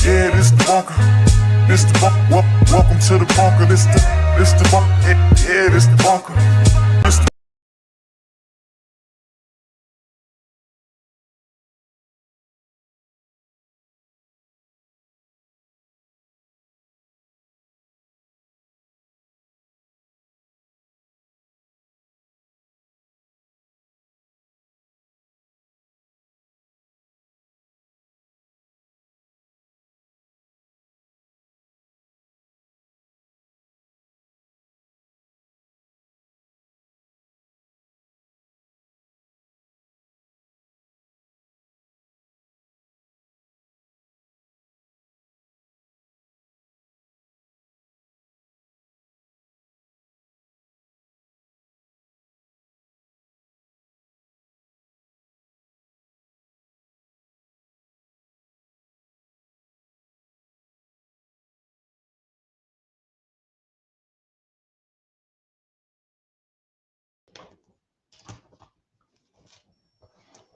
Yeah, this the bunker. This the bunker. Welcome to the bunker. This the bunker. Yeah, this the bunker. This the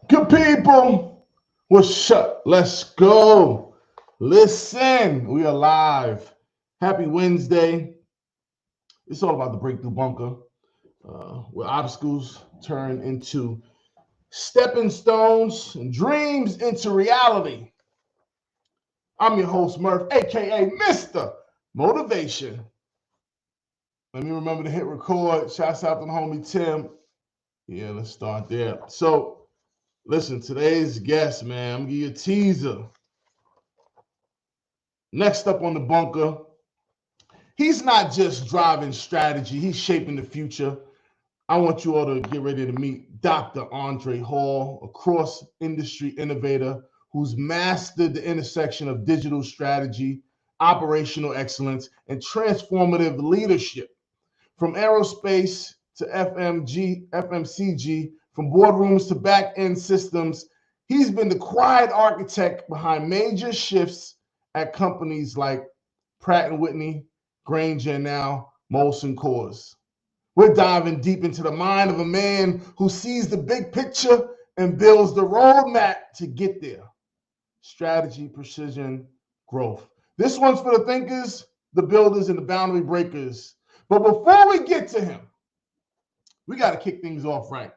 Good people, what's up? Let's go. Listen, we are live. Happy Wednesday. It's all about the breakthrough bunker, where obstacles turn into stepping stones and dreams into reality. I'm your host, Murph, aka Mr. Motivation. Let me remember to hit record. Shouts out to the homie Tim. Yeah, let's start there. So, listen, today's guest, man, I'm gonna give you a teaser. Next up on the bunker, he's not just driving strategy, he's shaping the future. I want you all to get ready to meet Dr. Andre Hall, a cross-industry innovator who's mastered the intersection of digital strategy, operational excellence, and transformative leadership. From aerospace to FMCG, from boardrooms to back-end systems, he's been the quiet architect behind major shifts at companies like Pratt & Whitney, Grainger, and now Molson Coors. We're diving deep into the mind of a man who sees the big picture and builds the roadmap to get there. Strategy, precision, growth. This one's for the thinkers, the builders, and the boundary breakers. But before we get to him, we got to kick things off right.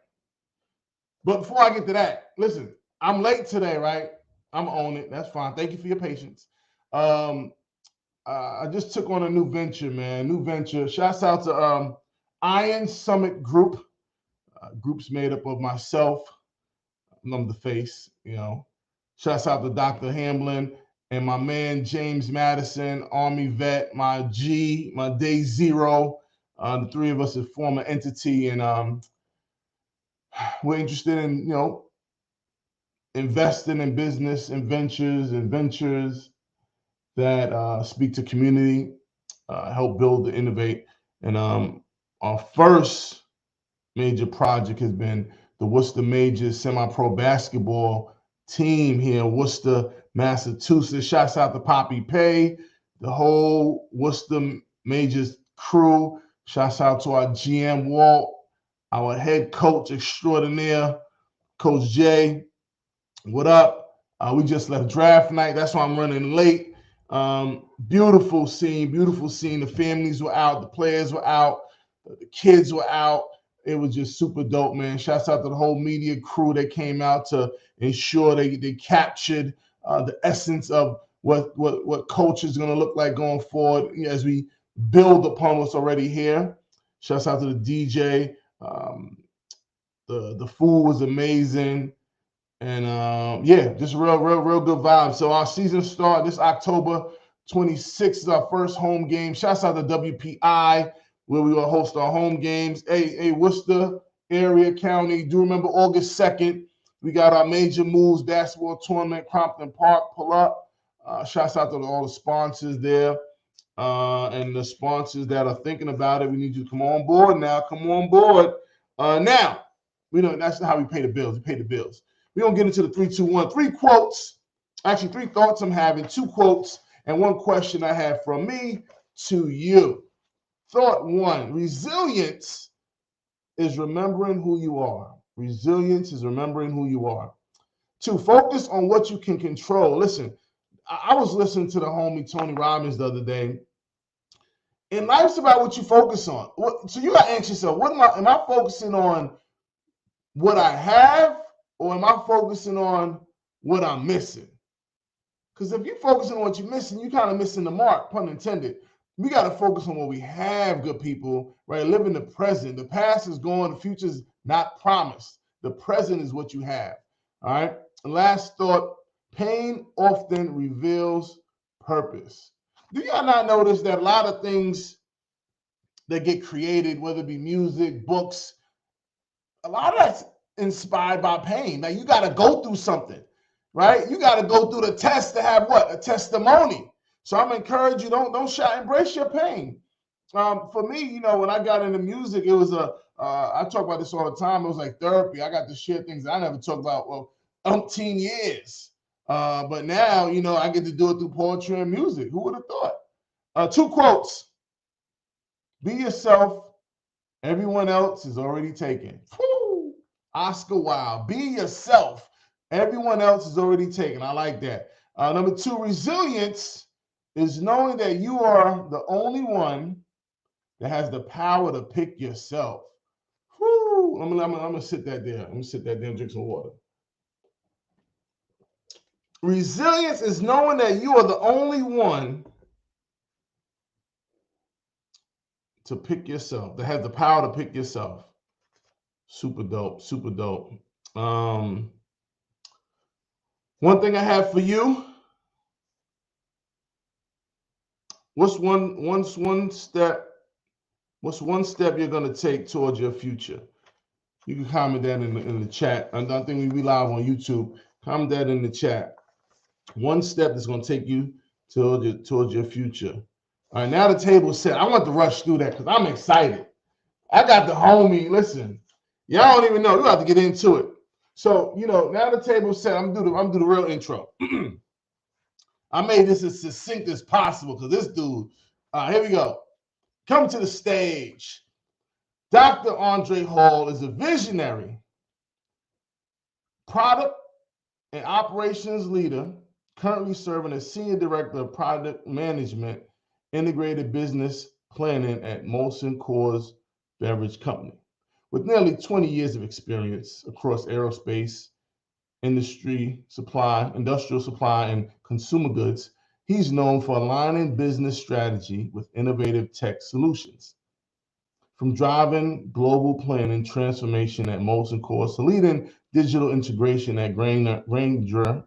But before I get to that, listen, I'm late today, right? I'm on it. That's fine. Thank you for your patience. I just took on a new venture, man. New venture. Shouts out to Iron Summit Group. Group's made up of myself. I'm the face, you know. Shouts out to Dr. Hamlin and my man James Madison, Army vet, my G, my day zero. The three of us have formed an entity, and we're interested in, you know, investing in business and ventures that speak to community, help build and innovate. And our first major project has been the Worcester Majors semi-pro basketball team here in Worcester, Massachusetts. Shouts out to Poppy Pay, the whole Worcester Majors crew. Shouts out to our GM Walt, our head coach extraordinaire, Coach Jay. What up? We just left draft night. That's why I'm running late. Beautiful scene. The families were out. The players were out. The kids were out. It was just super dope, man. Shouts out to the whole media crew that came out to ensure they captured the essence of what culture is going to look like going forward as we build upon what's already here. Shouts out to the DJ. The food was amazing. And yeah, just real good vibes. So our season start this October 26th is our first home game. Shouts out to WPI, where we will host our home games. Hey, Worcester area county. Do remember August 2nd, we got our Major Moves basketball tournament, Crompton Park. Pull up. Shouts out to all the sponsors there. And the sponsors that are thinking about it, we need you to come on board now. Come on board. Now, we know that's not how we pay the bills. We pay the bills. We're going to get into the 3, 2, 1. 3 quotes. Actually, 3 thoughts I'm having, 2 quotes, and 1 question I have from me to you. Thought 1, resilience is remembering who you are. Resilience is remembering who you are. 2, focus on what you can control. Listen, I was listening to the homie Tony Robbins the other day. And life's about what you focus on. So you got to ask yourself, am I focusing on what I have, or am I focusing on what I'm missing? Because if you're focusing on what you're missing, you're kind of missing the mark, pun intended. We got to focus on what we have, good people, right? Live in the present. The past is gone. The future is not promised. The present is what you have, all right? And last thought, pain often reveals purpose. Do y'all not notice that a lot of things that get created, whether it be music, books, a lot of that's inspired by pain. Now, you got to go through something, right? You got to go through the test to have what? A testimony. So I'm encouraging you, don't shy, embrace your pain. For me, you know, when I got into music, it was I talk about this all the time. It was like therapy. I got to share things I never talk about, well, umpteen years. But now, you know, I get to do it through poetry and music. Who would have thought? 2 quotes. Be yourself. Everyone else is already taken. Woo! Oscar Wilde. Be yourself. Everyone else is already taken. I like that. Number 2, resilience is knowing that you are the only one that has the power to pick yourself. Woo! I'm gonna sit that there. I'm gonna sit that there and drink some water. Resilience is knowing that you are the only one to pick yourself, that has the power to pick yourself. Super dope, super dope. One thing I have for you. What's one step you're gonna take towards your future? You can comment that in the chat. I think we live on YouTube. Comment that in the chat. One step that's gonna take you towards your future. All right, now the table's set. I want to rush through that because I'm excited. I got the homie. Listen, y'all don't even know. You have to get into it. So, you know, now the table's set. I'm gonna do the real intro. I made this as succinct as possible because this dude, here we go. Come to the stage. Dr. Andre Hall is a visionary product and operations leader, currently serving as Senior Director of Product Management, Integrated Business Planning at Molson Coors Beverage Company. With nearly 20 years of experience across aerospace, industrial supply, and consumer goods, he's known for aligning business strategy with innovative tech solutions. From driving global planning transformation at Molson Coors to leading digital integration at Grainger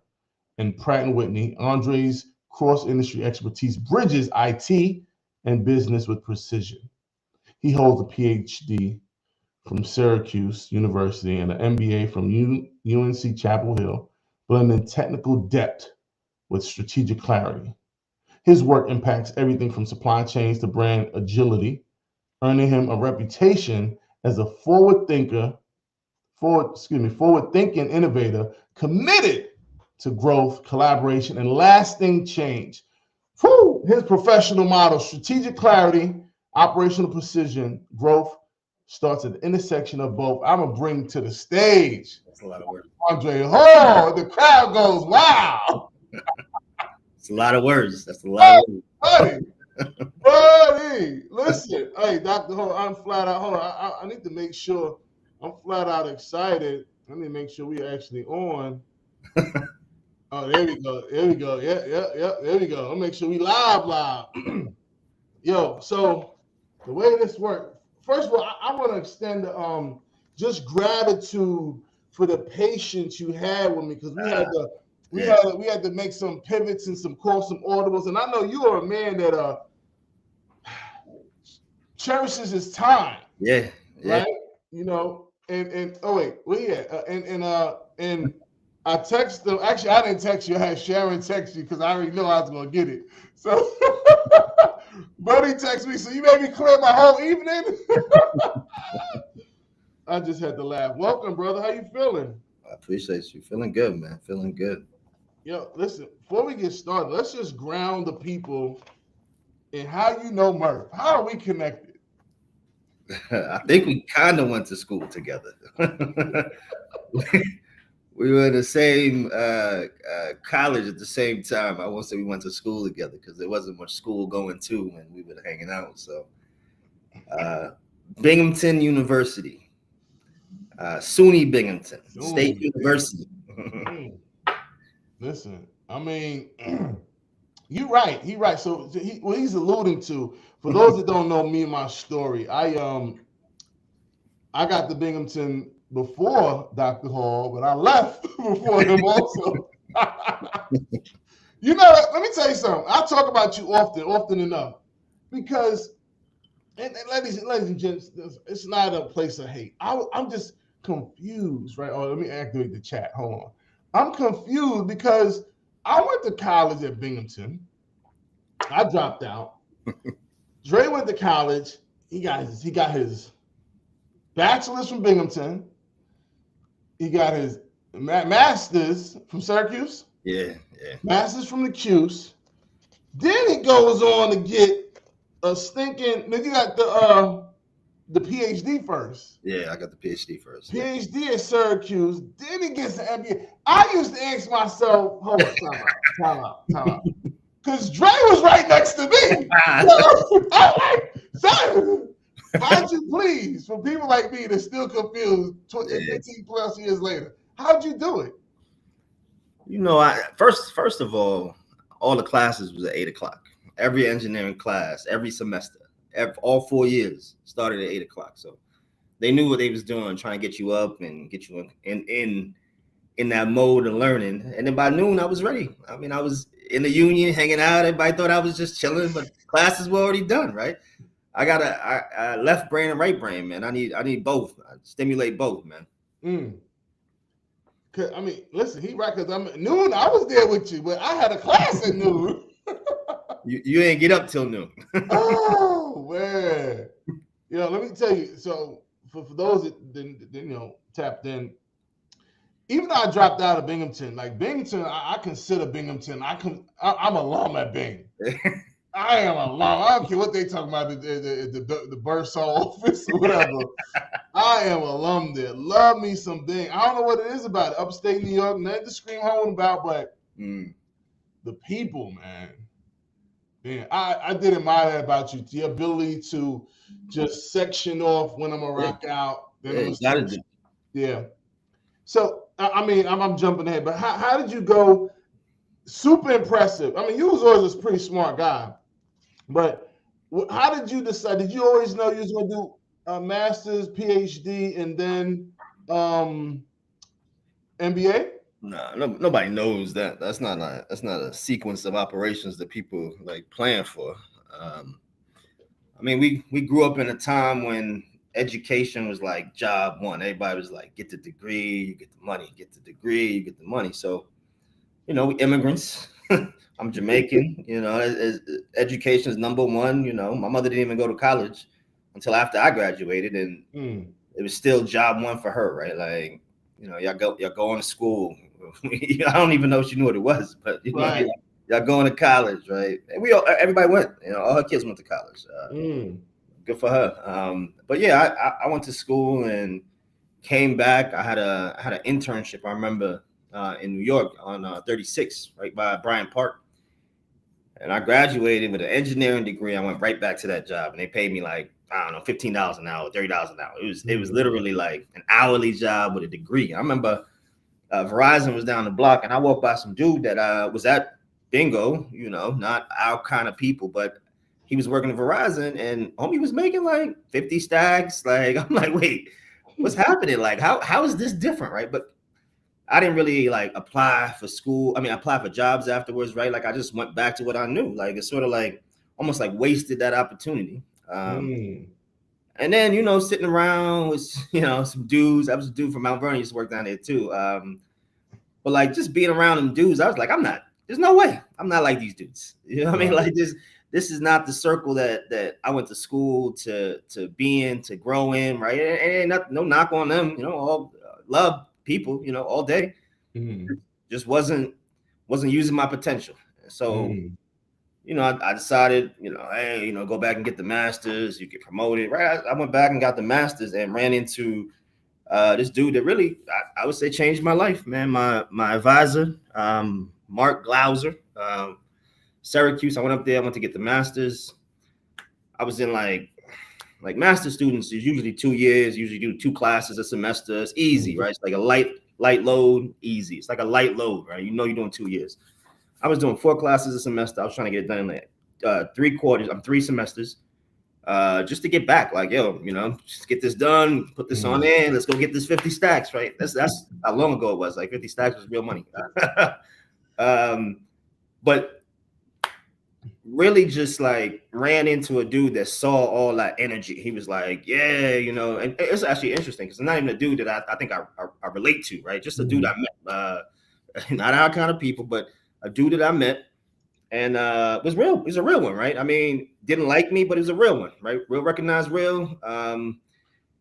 and Pratt & Whitney, Andre's cross-industry expertise bridges IT and business with precision. He holds a PhD from Syracuse University and an MBA from UNC Chapel Hill, blending technical depth with strategic clarity. His work impacts everything from supply chains to brand agility, earning him a reputation as a forward-thinking innovator committed to growth, collaboration, and lasting change. Whew! His professional model, strategic clarity, operational precision, growth, starts at the intersection of both. I'm going to bring to the stage. That's a lot of words. Andre Hall. The crowd goes, wow. It's a lot of words. That's a lot of words. Buddy, listen. Hey, Dr. Hall, I'm flat out. Hold on. I need to make sure I'm flat out excited. Let me make sure we're actually on. Oh, there we go. There we go. Yeah. There we go. I'll make sure we live. Yo, so the way this works, first of all, I want to extend just gratitude for the patience you had with me, because we had to make some pivots and some audibles, and I know you are a man that cherishes his time. Yeah. Right. You know, and oh wait, where you at? And I text them. Actually, I didn't text you. I had Sharon text you because I already know I was gonna get it. So, Buddy texted me. So you made me clear my whole evening. I just had to laugh. Welcome, brother. How you feeling? I appreciate you. Feeling good, man. Feeling good. Yo, listen. Before we get started, let's just ground the people in how you know Murph. How are we connected? I think we kind of went to school together. we were in the same college at the same time. I won't say we went to school together because there wasn't much school going to when we were hanging out. So, Binghamton University, SUNY Binghamton State University. Listen, I mean, you're right. He's right. So what he's alluding to, for those that don't know me and my story, I got to Binghamton before Dr. Hall, but I left before him also. You know, let me tell you something. I talk about you often enough, because, and ladies and gents, it's not a place of hate. I'm just confused, right? Oh, let me activate the chat. Hold on. I'm confused because I went to college at Binghamton. I dropped out. Dre went to college. He got his bachelor's from Binghamton. He got his master's from Syracuse. Yeah. Master's from the Cuse. Then he goes on to get a stinking. Then you got the PhD first. Yeah, I got the PhD first. PhD at Syracuse. Then he gets an MBA. I used to ask myself, hold on, time out. Because Dre was right next to me. I'm like, son, how'd you please, for people like me that's still confused 15 plus years later, how'd you do it? You know, I first of all the classes was at 8:00. Every engineering class, every semester, all 4 years started at 8:00. So they knew what they was doing, trying to get you up and get you in that mode of learning. And then by noon, I was ready. I mean, I was in the union hanging out. Everybody thought I was just chilling, but classes were already done, right? I got a left brain and right brain, man. I need both. I stimulate both, man. I mean, listen, he right, because I'm at noon. I was there with you, but I had a class at noon. You ain't get up till noon. Oh man, let me tell you. So for those that didn't tapped in, even though I dropped out of Binghamton, like Binghamton, I consider Binghamton. I'm alum at Bing. I am alum. I don't care what they talking about the Bursar office or whatever. I am alum there. Love me some Bing. I don't know what it is about it. Upstate New York, nothing to scream home about, but the people, man. Man, I did admire that about you. The ability to just section off when I'm gonna rock out. Then yeah. So I mean, I'm jumping ahead, but how did you go? Super impressive. I mean, you was always a pretty smart guy, but how did you decide? Did you always know you was gonna do a master's, PhD, and then MBA? No, nobody knows that. That's not a sequence of operations that people like plan for. I mean, we grew up in a time when education was like job one. Everybody was like, get the degree, you get the money. Get the degree, you get the money. So, we immigrants. I'm Jamaican. Education is number one. My mother didn't even go to college until after I graduated, and it was still job one for her, right? Like, y'all going to school. I don't even know if she knew what it was, but right. Y'all going to college, right? And everybody went. All her kids went to college. Good for her. But yeah, I went to school and came back. I had an internship. I remember in New York on 36, right by Bryant Park, and I graduated with an engineering degree. I went right back to that job, and they paid me like, I don't know, $15 an hour, $30 an hour. It was literally like an hourly job with a degree. I remember Verizon was down the block, and I walked by some dude that was at Bingo, not our kind of people, but he was working at Verizon, and homie was making like 50 stacks. Like, I'm like, wait, what's happening? Like, how is this different, right? But I didn't really like apply for school. I mean, apply for jobs afterwards, right? Like, I just went back to what I knew. Like, it's sort of like almost like wasted that opportunity. And then, sitting around with, some dudes. I was a dude from Mount Vernon, used to work down there too. But like just being around them dudes, I was like, there's no way. I'm not like these dudes. You know what I mean? Like this is not the circle that I went to school to be in, to grow in, right? And no knock on them, all love people, all day. Just wasn't using my potential. So I decided, hey, go back and get the master's. You get promoted, right? I went back and got the master's and ran into this dude that really, I would say, changed my life, man. My advisor, Mark Glauser, Syracuse. I went up there. I went to get the master's. I was in like master students is usually 2 years. Usually do 2 classes a semester. It's easy, right? It's like a light load, easy. It's like a light load, right? You know, you're doing 2 years. I was doing 4 classes a semester. I was trying to get it done in like 3 quarters. 3 semesters. Just to get back, like, yo, you know, just get this done, put this on in, let's go get this 50 stacks, right? That's how long ago it was. Like 50 stacks was real money. But really just like ran into a dude that saw all that energy. He was like, yeah, you know, and it's actually interesting because it's not even a dude that I think I relate to, right? Just a dude I met, not our kind of people, but a dude that I met. And was real. He's a real one, right? I mean, didn't like me, but he's a real one, right? Real, recognized real. And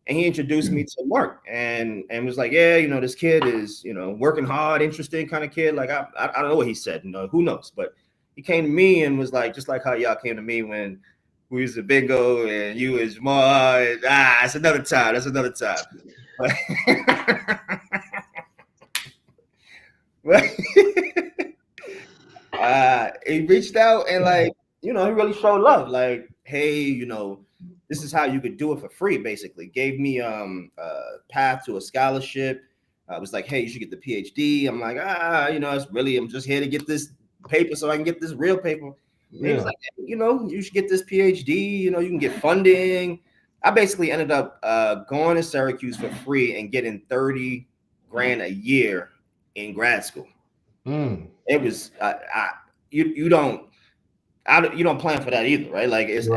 he introduced me to Mark and was like, yeah, you know, this kid is, you know, working hard, interesting kind of kid. Like, I don't know what he said, you know, who knows? But he came to me and was like, just like how y'all came to me when we was at bingo and you was more, it's another time. That's another time. But he reached out and like, you know, he really showed love. Like, hey, you know, this is how you could do it for free. Basically, gave me a path to a scholarship. I was like, hey, you should get the PhD. I'm like, you know, it's really, I'm just here to get this paper so I can get this real paper. Yeah. He was like, hey, you know, you should get this PhD. You know, you can get funding. I basically ended up going to Syracuse for free and getting $30,000 a year in grad school. It was you don't plan for that either, right? Like it's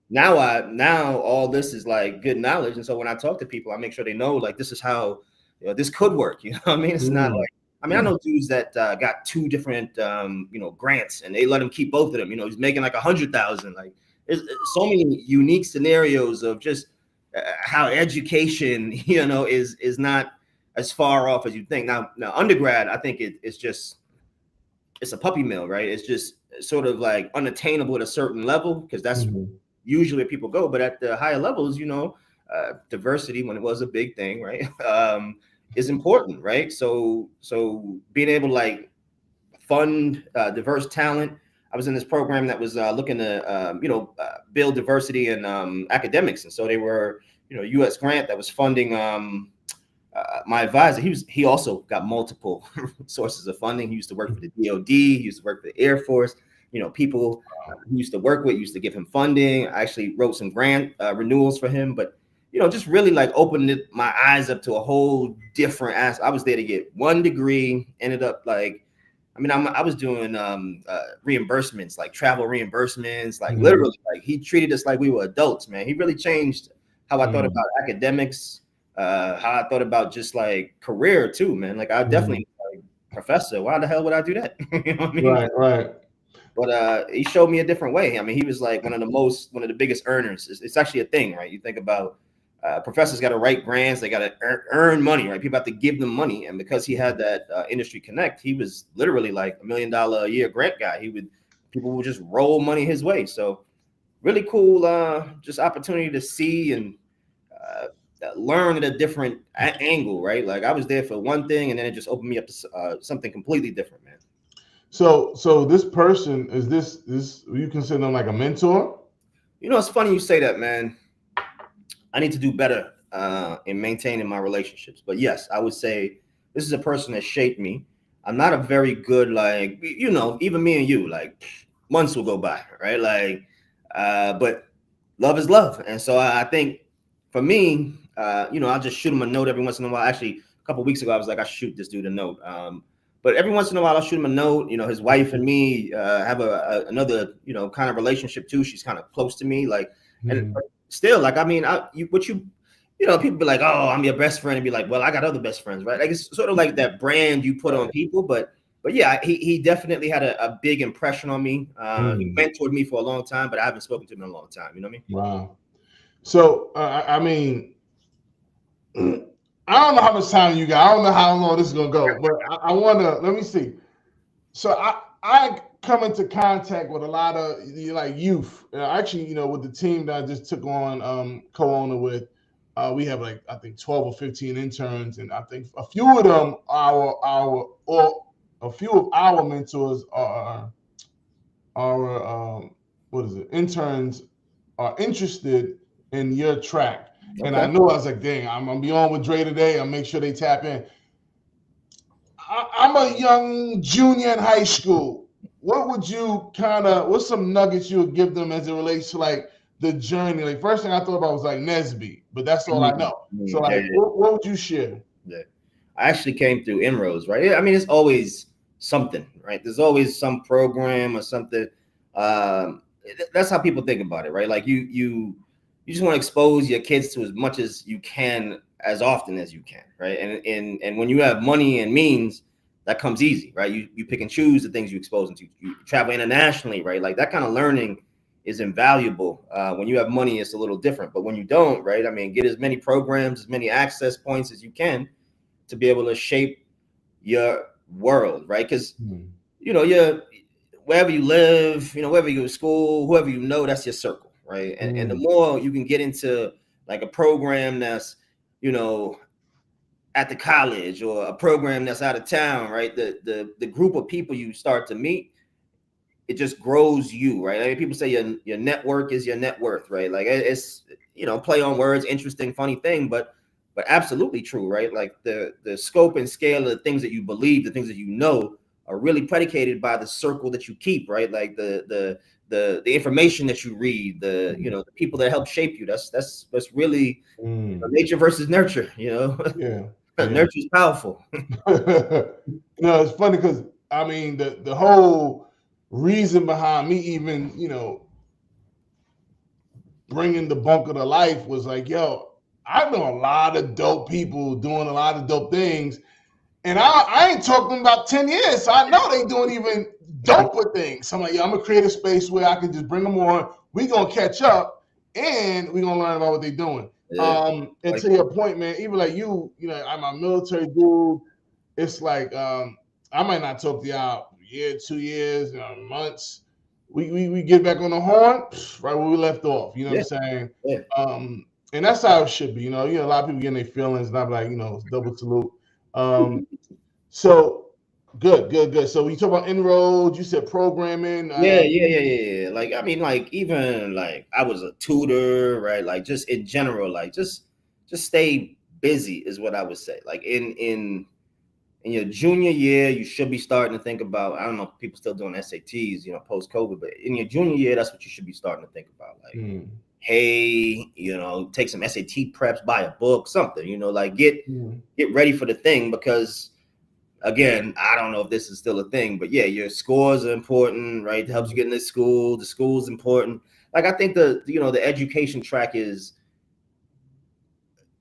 now all this is like good knowledge, and so when I talk to people, I make sure they know like this is how, you know, this could work. You know what I mean? It's not like, I mean, I know dudes that got 2 different you know, grants, and they let him keep both of them. You know, he's making like 100,000. Like there's so many unique scenarios of just how education, you know, is not as far off as you think. Now undergrad, I think it's a puppy mill, right? It's just sort of like unattainable at a certain level because that's usually where people go. But at the higher levels, you know, diversity, when it was a big thing, right, is important, right? So being able to like fund diverse talent. I was in this program that was looking to, you know, build diversity in academics, and so they were, you know, U.S. grant that was funding. My advisor, he also got multiple sources of funding. He used to work for the DOD. He used to work for the Air Force. You know, people he used to work with used to give him funding. I actually wrote some grant renewals for him, but you know, just really like opened my eyes up to a whole different aspect. I was there to get 1 degree. Ended up like, I mean, I was doing reimbursements, like travel reimbursements, like literally, like he treated us like we were adults, man. He really changed how I thought about academics. How I thought about just like career too, man. Like I definitely like, professor. Why the hell would I do that? You know what I mean? Right. But he showed me a different way. I mean, he was like one of the biggest earners. It's actually a thing, right? You think about professors got to write grants, they got to earn money, right? People have to give them money, and because he had that industry connect, he was literally like $1 million a year grant guy. People would just roll money his way. So really cool, just opportunity to see and learn at a different angle, right? Like I was there for one thing, and then it just opened me up to something completely different, man. So this person is this you consider them like a mentor? You know, it's funny you say that, man. I need to do better in maintaining my relationships, but yes, I would say this is a person that shaped me. I'm not a very good, like, you know, even me and you, like months will go by, right? Like, but love is love, and so I think for me, you know, I'll just shoot him a note every once in a while. Actually, a couple of weeks ago, I was like, I shoot this dude a note. But every once in a while, I'll shoot him a note. You know, his wife and me have another, you know, kind of relationship too. She's kind of close to me, like, and still, like, I mean, you know, people be like, oh, I'm your best friend, and be like, well, I got other best friends, right? Like, it's sort of like that brand you put on people, but yeah, he definitely had a big impression on me. He mentored me for a long time, but I haven't spoken to him in a long time. You know what I mean? Wow. So I mean, I don't know how much time you got. I don't know how long this is gonna go, but I want to let me see. So I come into contact with a lot of like youth. Actually, you know, with the team that I just took on co-owner with, We have like I think 12 or 15 interns, and I think a few of them a few of our mentors are what is it? Interns are interested in your track. Okay. And I know I was like, dang, I'm gonna be on with Dre today. I'll make sure they tap in. I'm a young junior in high school. What would you what's some nuggets you would give them as it relates to like the journey? Like first thing I thought about was like Nesby, but that's all I know. So like, what would you share? Yeah. I actually came through inroads, right? I mean, it's always something, right? There's always some program or something. That's how people think about it, right? Like you just want to expose your kids to as much as you can, as often as you can, right? And when you have money and means, that comes easy, right? You pick and choose the things you expose them to. You travel internationally, right? Like that kind of learning is invaluable. When you have money, it's a little different, but when you don't, right? I mean, get as many programs, as many access points as you can to be able to shape your world, right? Because you're wherever you live, wherever you go to school, whoever you know, that's your circle, right? And the more you can get into like a program that's, at the college or a program that's out of town, right? The group of people you start to meet, it just grows you, right? I mean, people say your network is your net worth, right? Like it's play on words, interesting, funny thing, but absolutely true, right? Like the scope and scale of the things that you believe, the things that you know, are really predicated by the circle that you keep, right? Like the information that you read, the people that help shape you. That's really nature versus nurture. Yeah. Nurture is powerful. It's funny because I mean the whole reason behind me even bringing the bunker to life was like, yo, I know a lot of dope people doing a lot of dope things, and I ain't talking about 10 years, so I know they doing even doper things. So I'm like, yo, I'm gonna create a space where I can just bring them on. We gonna catch up, and we gonna learn about what they're doing. Yeah. And to your point, man, even like I'm a military dude. It's like I might not talk to y'all a year, 2 years, months. We get back on the horn right where we left off. You know what I'm saying? Yeah. And that's how it should be. A lot of people getting their feelings, and I'm like, double salute. So good. So we talk about inroads. You said programming. Yeah. Like I mean, like even like I was a tutor, right? Like just in general, like just stay busy is what I would say. Like in your junior year, you should be starting to think about. I don't know if people still doing SATs, post COVID, but in your junior year, that's what you should be starting to think about. Like, hey, take some SAT preps, buy a book, something. Like get ready for the thing because. Again, I don't know if this is still a thing, but yeah, your scores are important, right? It helps you get into school. The school's important. Like I think the education track is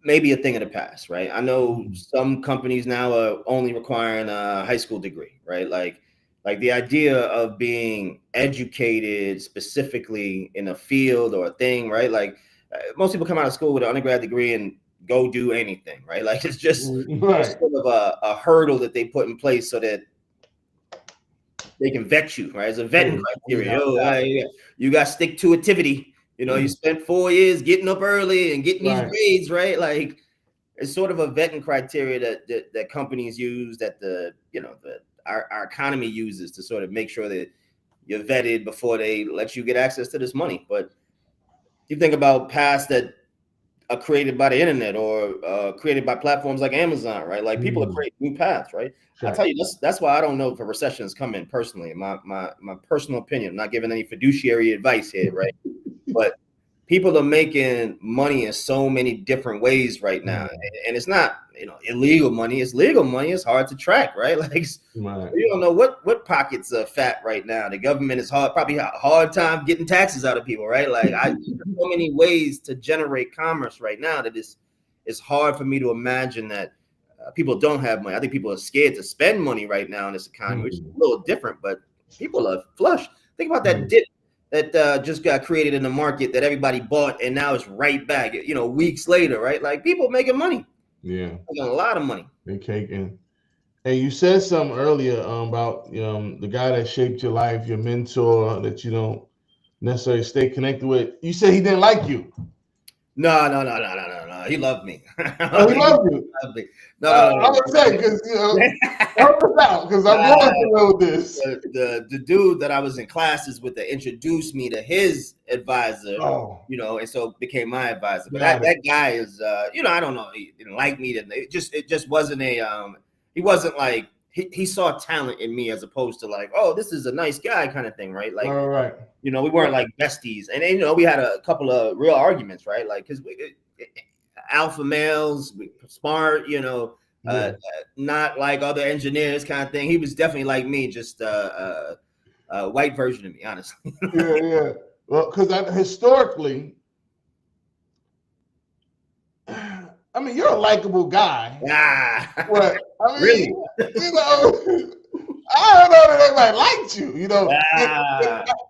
maybe a thing of the past, right? I know some companies now are only requiring a high school degree, right? Like the idea of being educated specifically in a field or a thing, right? Like most people come out of school with an undergrad degree and go do anything, right? Like it's just sort of a hurdle that they put in place so that they can vet you, right? It's a vetting criteria. You got stick-to-itivity. You spent 4 years getting up early and getting these grades, right? Like it's sort of a vetting criteria that companies use, that our economy uses to sort of make sure that you're vetted before they let you get access to this money. But you think about paths that are created by the internet or created by platforms like Amazon, right? Like people are creating new paths, right? Sure. I tell you, that's why I don't know if a recession is coming personally. My personal opinion, I'm not giving any fiduciary advice here, right? But people are making money in so many different ways right now. And it's not, illegal money. It's legal money. It's hard to track, right? Like you don't know what pockets are fat right now. The government is probably a hard time getting taxes out of people, right? Like so many ways to generate commerce right now that it's hard for me to imagine that people don't have money. I think people are scared to spend money right now in this economy, which is a little different, but people are flush. Think about that dip that just got created in the market that everybody bought and now it's right back, weeks later, right? Like people making money. Yeah. Making a lot of money. They're caking. And you said something earlier about the guy that shaped your life, your mentor that you don't necessarily stay connected with. You said he didn't like you. No. He loved me. Oh, he loved you. Loved me. No. I would say, because, help us out, because I'm going somewhere with this. The dude that I was in classes with that introduced me to his advisor, and so became my advisor. But that guy is, I don't know, he didn't like me. It just wasn't he wasn't like, he saw talent in me as opposed to like, oh, this is a nice guy kind of thing, right? Like, right. We weren't like besties. And then, we had a couple of real arguments, right? Like, because alpha males, smart, not like other engineers kind of thing. He was definitely like me, just a white version of me, honestly. Yeah. Well, because historically, I mean, you're a likable guy. But I mean, really? I don't know that everybody liked you.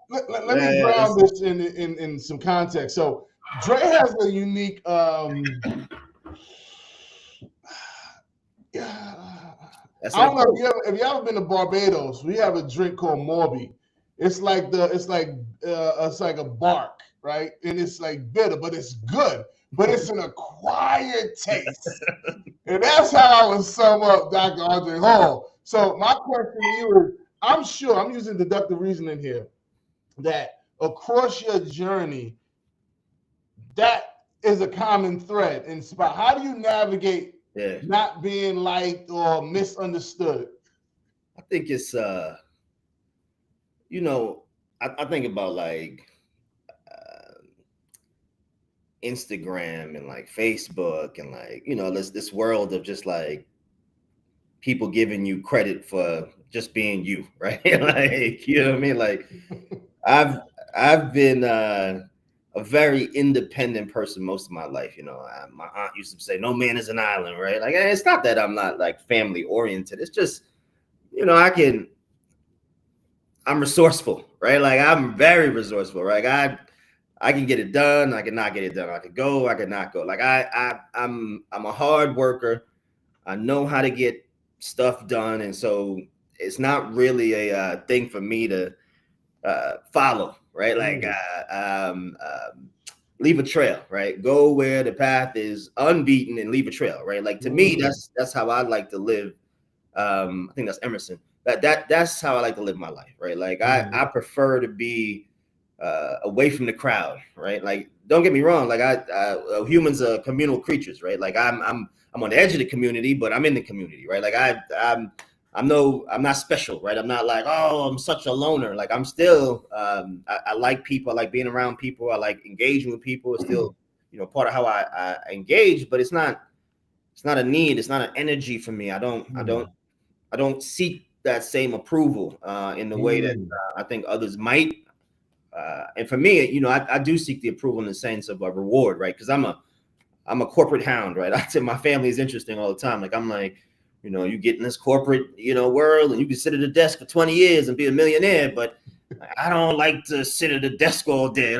Let me ground this in some context. So Dre has a unique I don't know if you ever been to Barbados. We have a drink called Morby. It's like a bark, right? And it's like bitter, but it's good. But it's an acquired taste. And that's how I would sum up Dr. Andre Hall. So my question to you is, I'm sure, I'm using deductive reasoning here, that across your journey, that is a common thread. And how do you navigate not being liked or misunderstood? I think it's, I think about like Instagram and like Facebook and like, this world of just like people giving you credit for just being you, right? Like, you know what I mean? Like, I've been a very independent person most of my life. My aunt used to say, no man is an island, right? Like, it's not that I'm not like family oriented. It's just, I'm resourceful, right? Like, I'm very resourceful, right? I can get it done. I can not get it done. I could go. I could not go. Like, I'm a hard worker. I know how to get stuff done, and so it's not really a thing for me to follow, right? Like, leave a trail, right? Go where the path is unbeaten and leave a trail, right? Like, to me, that's how I like to live. I think that's Emerson. That's how I like to live my life, right? Like, I prefer to be away from the crowd, right? Like, don't get me wrong, like humans are communal creatures, right? Like, I'm on the edge of the community, but I'm in the community, right? Like, I'm not special, right? I'm not like, oh, I'm such a loner. Like, I'm still I like people. I like being around people. I like engaging with people. It's still part of how I engage, but it's not a need. It's not an energy for me. I don't seek that same approval in the way that I think others might. And for me, I do seek the approval in the sense of a reward, right? Because I'm a corporate hound, right? I say my family is interesting all the time. Like, I'm like, you get in this corporate, world, and you can sit at a desk for 20 years and be a millionaire, but I don't like to sit at a desk all day.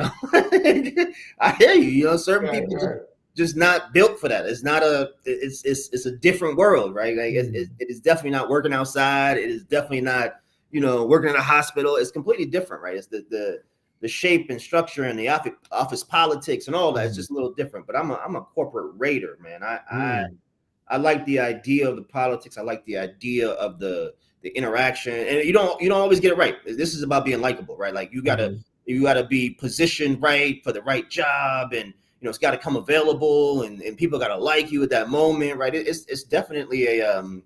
I hear you. Certain people just not built for that. It's not it's a different world, right? Like, it is definitely not working outside. It is definitely not, working in a hospital. It's completely different, right? It's the shape and structure and the office politics and all that. It's just a little different. But I'm a corporate raider, man. I like the idea of the politics. I like the idea of the interaction. And you don't always get it right. This is about being likable, right? Like, you gotta be positioned right for the right job, and it's got to come available, and people got to like you at that moment, right? It's definitely an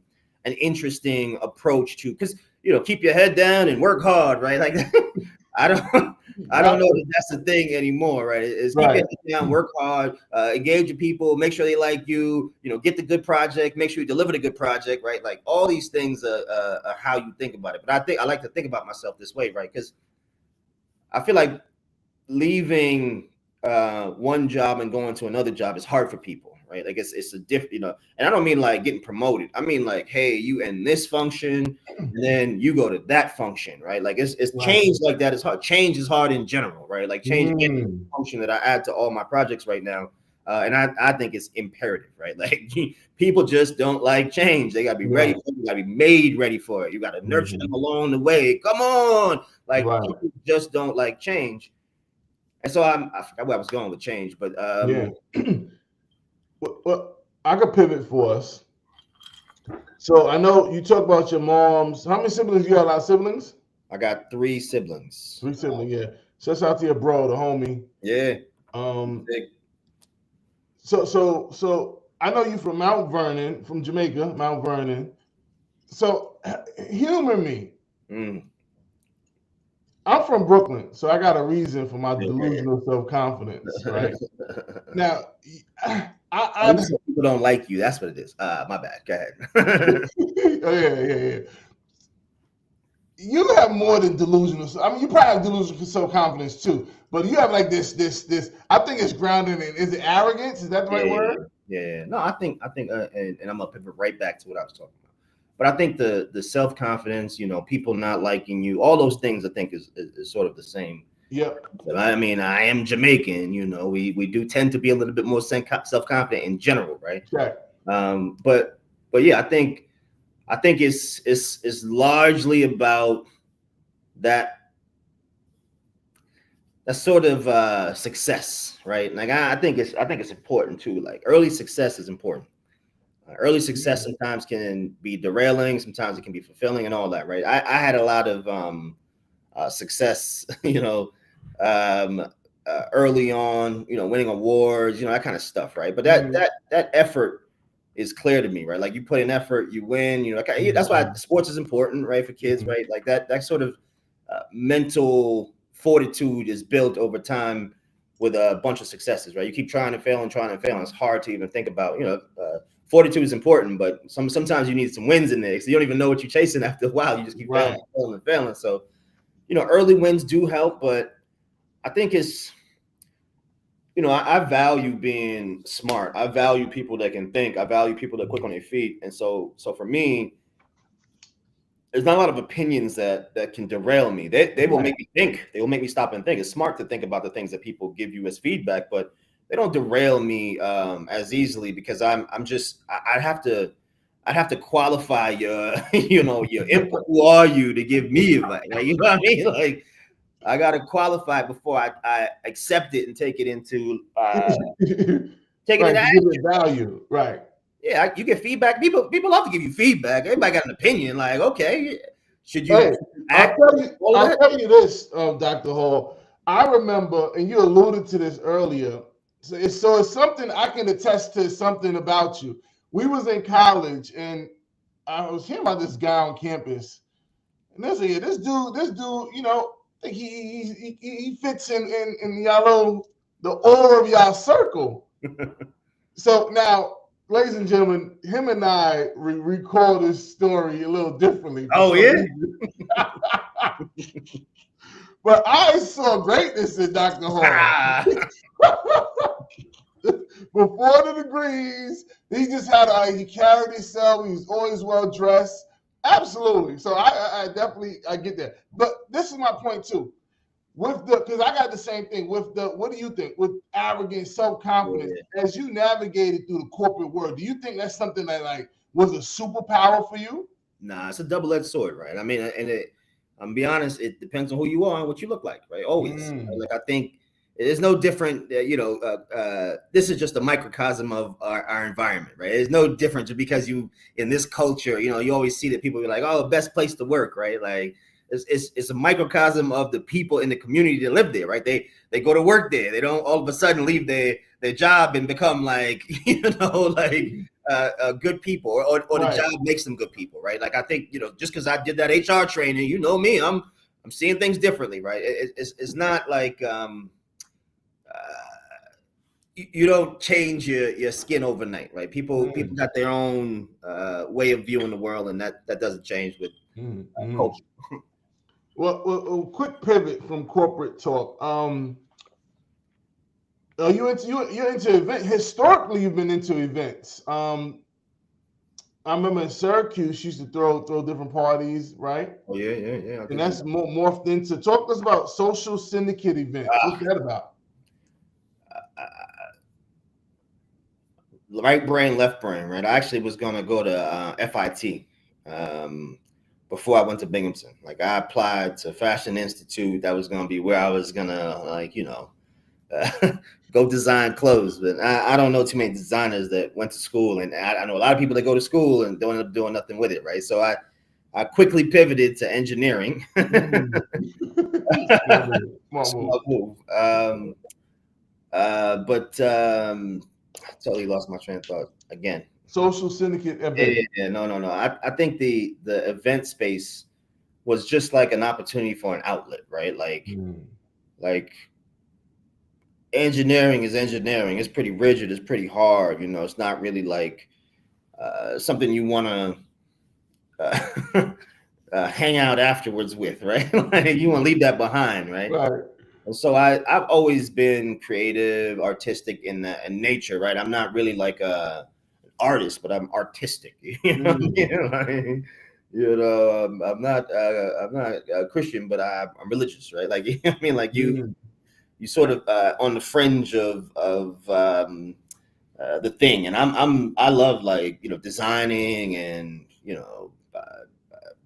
interesting approach to, because keep your head down and work hard, right? Like, I don't know that that's the thing anymore, right? It's keep your head down, work hard, engage with people, make sure they like you, get the good project, make sure you deliver the good project, right? Like, all these things are how you think about it. But I like to think about myself this way, right? Because I feel like leaving one job and going to another job is hard for people, right? Like, it's a different, and I don't mean like getting promoted. I mean, like, hey, you in this function, and then you go to that function, right? Like, it's change like that is hard. Change is hard in general, right? Like, change is a function that I add to all my projects right now. And I think it's imperative, right? Like, people just don't like change. They got to be ready for it. You got to be made ready for it. You got to nurture them along the way. Come on. Like, people just don't like change. And so I forgot where I was going with change, but yeah. Well, I could pivot for us. So I know you talk about your mom's. How many siblings you got? A lot of siblings? I got 3 siblings. 3 siblings, yeah. Shout out to your bro, the homie. Yeah. Big. So I know you from Mount Vernon, from Jamaica, Mount Vernon. So humor me. I'm from Brooklyn, so I got a reason for my delusional self-confidence, right? Now, people don't like you. That's what it is. My bad. Go ahead. yeah. You have more than delusional. I mean, you probably have delusional self-confidence too, but you have like this. I think it's grounded in. Is it arrogance? Is that the right word? Yeah. No, I think, and I'm gonna pivot right back to what I was talking about. But I think the self-confidence, people not liking you, all those things, I think is sort of the same. Yep. I mean, I am Jamaican. We do tend to be a little bit more self-confident in general, right? Right. But yeah, I think it's largely about that sort of success, right? Like I think it's important too. Like early success is important. Early success sometimes can be derailing, sometimes it can be fulfilling, and all that, right? I had a lot of success, early on, winning awards, that kind of stuff, right? But that effort is clear to me, right? Like you put in effort, you win, that's why sports is important, right? For kids, right? Like that sort of mental fortitude is built over time with a bunch of successes, right? You keep trying and failing. It's hard to even think about, fortitude is important, but sometimes you need some wins in there. So you don't even know what you're chasing after a while. You just keep failing. So, early wins do help, but I think it's, I value being smart. I value people that can think. I value people that are quick on their feet. And so for me, there's not a lot of opinions that can derail me. They will make me think. They will make me stop and think. It's smart to think about the things that people give you as feedback, but they don't derail me as easily because I'd have to qualify your your input. Who are you to give me advice? Like, you know what I mean? Like I gotta qualify before I accept it and take it into action. Value, right? Yeah, you get feedback. People love to give you feedback. Everybody got an opinion. Like, okay, should you? Hey, I'll tell you this, Dr. Hall. I remember, and you alluded to this earlier. So it's something I can attest to. Something about you. We was in college, and I was hearing about this guy on campus, and this dude, think he fits in y'all the aura of y'all circle. So now, ladies and gentlemen, him and I recall this story a little differently. Oh yeah. But I saw greatness in Dr. Hall. Before the degrees, he just he carried himself. He was always well dressed. Absolutely. So I definitely get that. But this is my point too. Because I got the same thing with what do you think with arrogance, self-confidence as you navigated through the corporate world? Do you think that's something that like was a superpower for you? Nah, it's a double-edged sword, right? I mean, and I'm be honest, it depends on who you are and what you look like, right? Always. Right? Like I think it's no different. This is just a microcosm of our environment, right? It's no different just because you in this culture, you always see that people be like, oh, best place to work, right? Like. It's a microcosm of the people in the community that live there, right? They go to work there. They don't all of a sudden leave their job and become like good people, or the job makes them good people, right? Like I think just because I did that HR training, me, I'm seeing things differently, right? It's not like you don't change your skin overnight, right? People got their own way of viewing the world, and that doesn't change with culture. Well, quick pivot from corporate talk. You're into events. Historically, you've been into events. I remember in Syracuse, you used to throw different parties, right? Oh yeah. And that's morphed into. Talk to us about social syndicate events. What's that about? Right brain, left brain, right? I actually was gonna go to FIT. Before I went to Binghamton. Like I applied to Fashion Institute. That was going to be where I was going to go design clothes. But I don't know too many designers that went to school, and I know a lot of people that go to school and don't end up doing nothing with it, right? So I quickly pivoted to engineering. Smart move. But I totally lost my train of thought again. Social syndicate event. No. I think the event space was just like an opportunity for an outlet, right? Like engineering is engineering. It's pretty rigid. It's pretty hard. It's not really like something you want to hang out afterwards with, right? Like you want to leave that behind, right? Right. So I've always been creative, artistic in nature, right? I'm not really like an artist, but I'm artistic. I'm not a Christian, but I'm religious, right? Like I mean, like you sort of on the fringe of the thing, and I love like designing and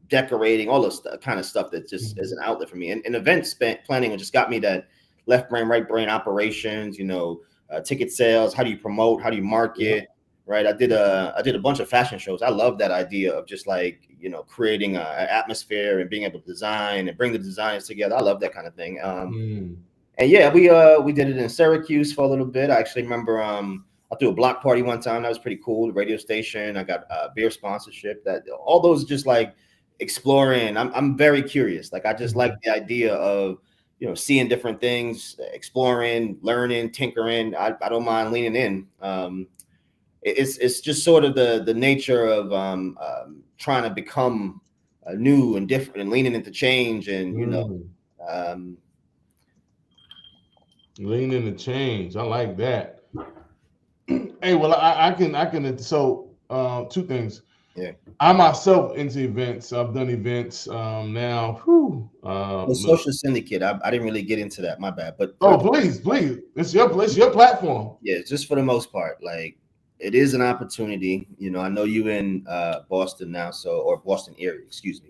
decorating, all this kind of stuff that just is an outlet for me. And event planning just got me that left brain, right brain operations, ticket sales. How do you promote? How do you market? Right. I did a bunch of fashion shows. I love that idea of just like, creating an atmosphere and being able to design and bring the designers together. I love that kind of thing. And yeah, we did it in Syracuse for a little bit. I actually remember I threw a block party one time. That was pretty cool. The radio station. I got beer sponsorship. That all those just like exploring. I'm very curious. Like I just like the idea of seeing different things, exploring, learning, tinkering. I don't mind leaning in. It's just sort of the nature of trying to become new and different and leaning into change and lean into change. I like that. Hey, well, I can. So, two things. Yeah. I myself into events. I've done events now. The social syndicate. I didn't really get into that. My bad. But please, it's your platform. Yeah, just for the most part, like it is an opportunity. I know you in Boston now, or Boston area, excuse me.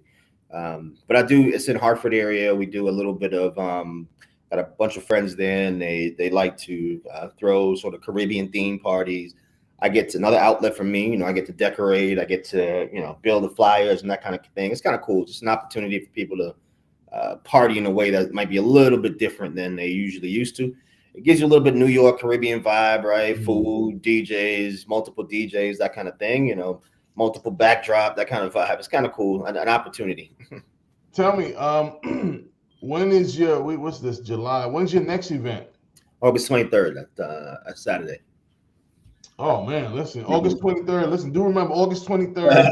But it's in Hartford area. We do a little bit of got a bunch of friends there, and they like to throw sort of Caribbean themed parties. I get another outlet for me. I get to decorate. I get to build the flyers and that kind of thing. It's kind of cool. Just an opportunity for people to party in a way that might be a little bit different than they usually used to. It gives you a little bit New York Caribbean vibe, right? Food, DJs, multiple DJs, that kind of thing. Multiple backdrop, that kind of vibe. It's kind of cool. An opportunity. Tell me, when is what's this, July? When's your next event? August 23rd. That's Saturday. Oh man, listen, August 23rd. Listen, do remember August 23rd.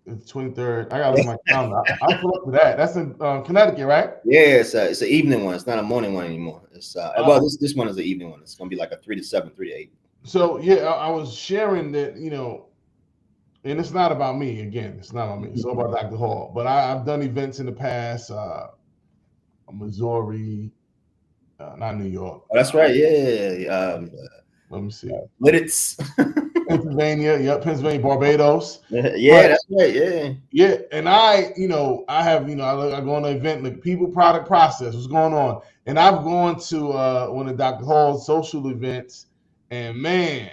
It's 23rd. I gotta look at my calendar. I'll pull up to that. That's in Connecticut, right? Yeah, it's an evening one. It's not a morning one anymore. It's well, this one is an evening one. It's gonna be like a 3 to 7, 3 to 8. So yeah, I was sharing that, and it's not about me. Again, it's not about me. It's all about Dr. Hall. But I've done events in the past. Missouri, not New York. Oh, that's right. Yeah. Let me see. Lidditz. Pennsylvania. Yep. Pennsylvania, Barbados. Yeah, that's right. Yeah. Yeah. And I go on an event, like people, product, process, what's going on. And I've gone to one of Dr. Hall's social events, and man,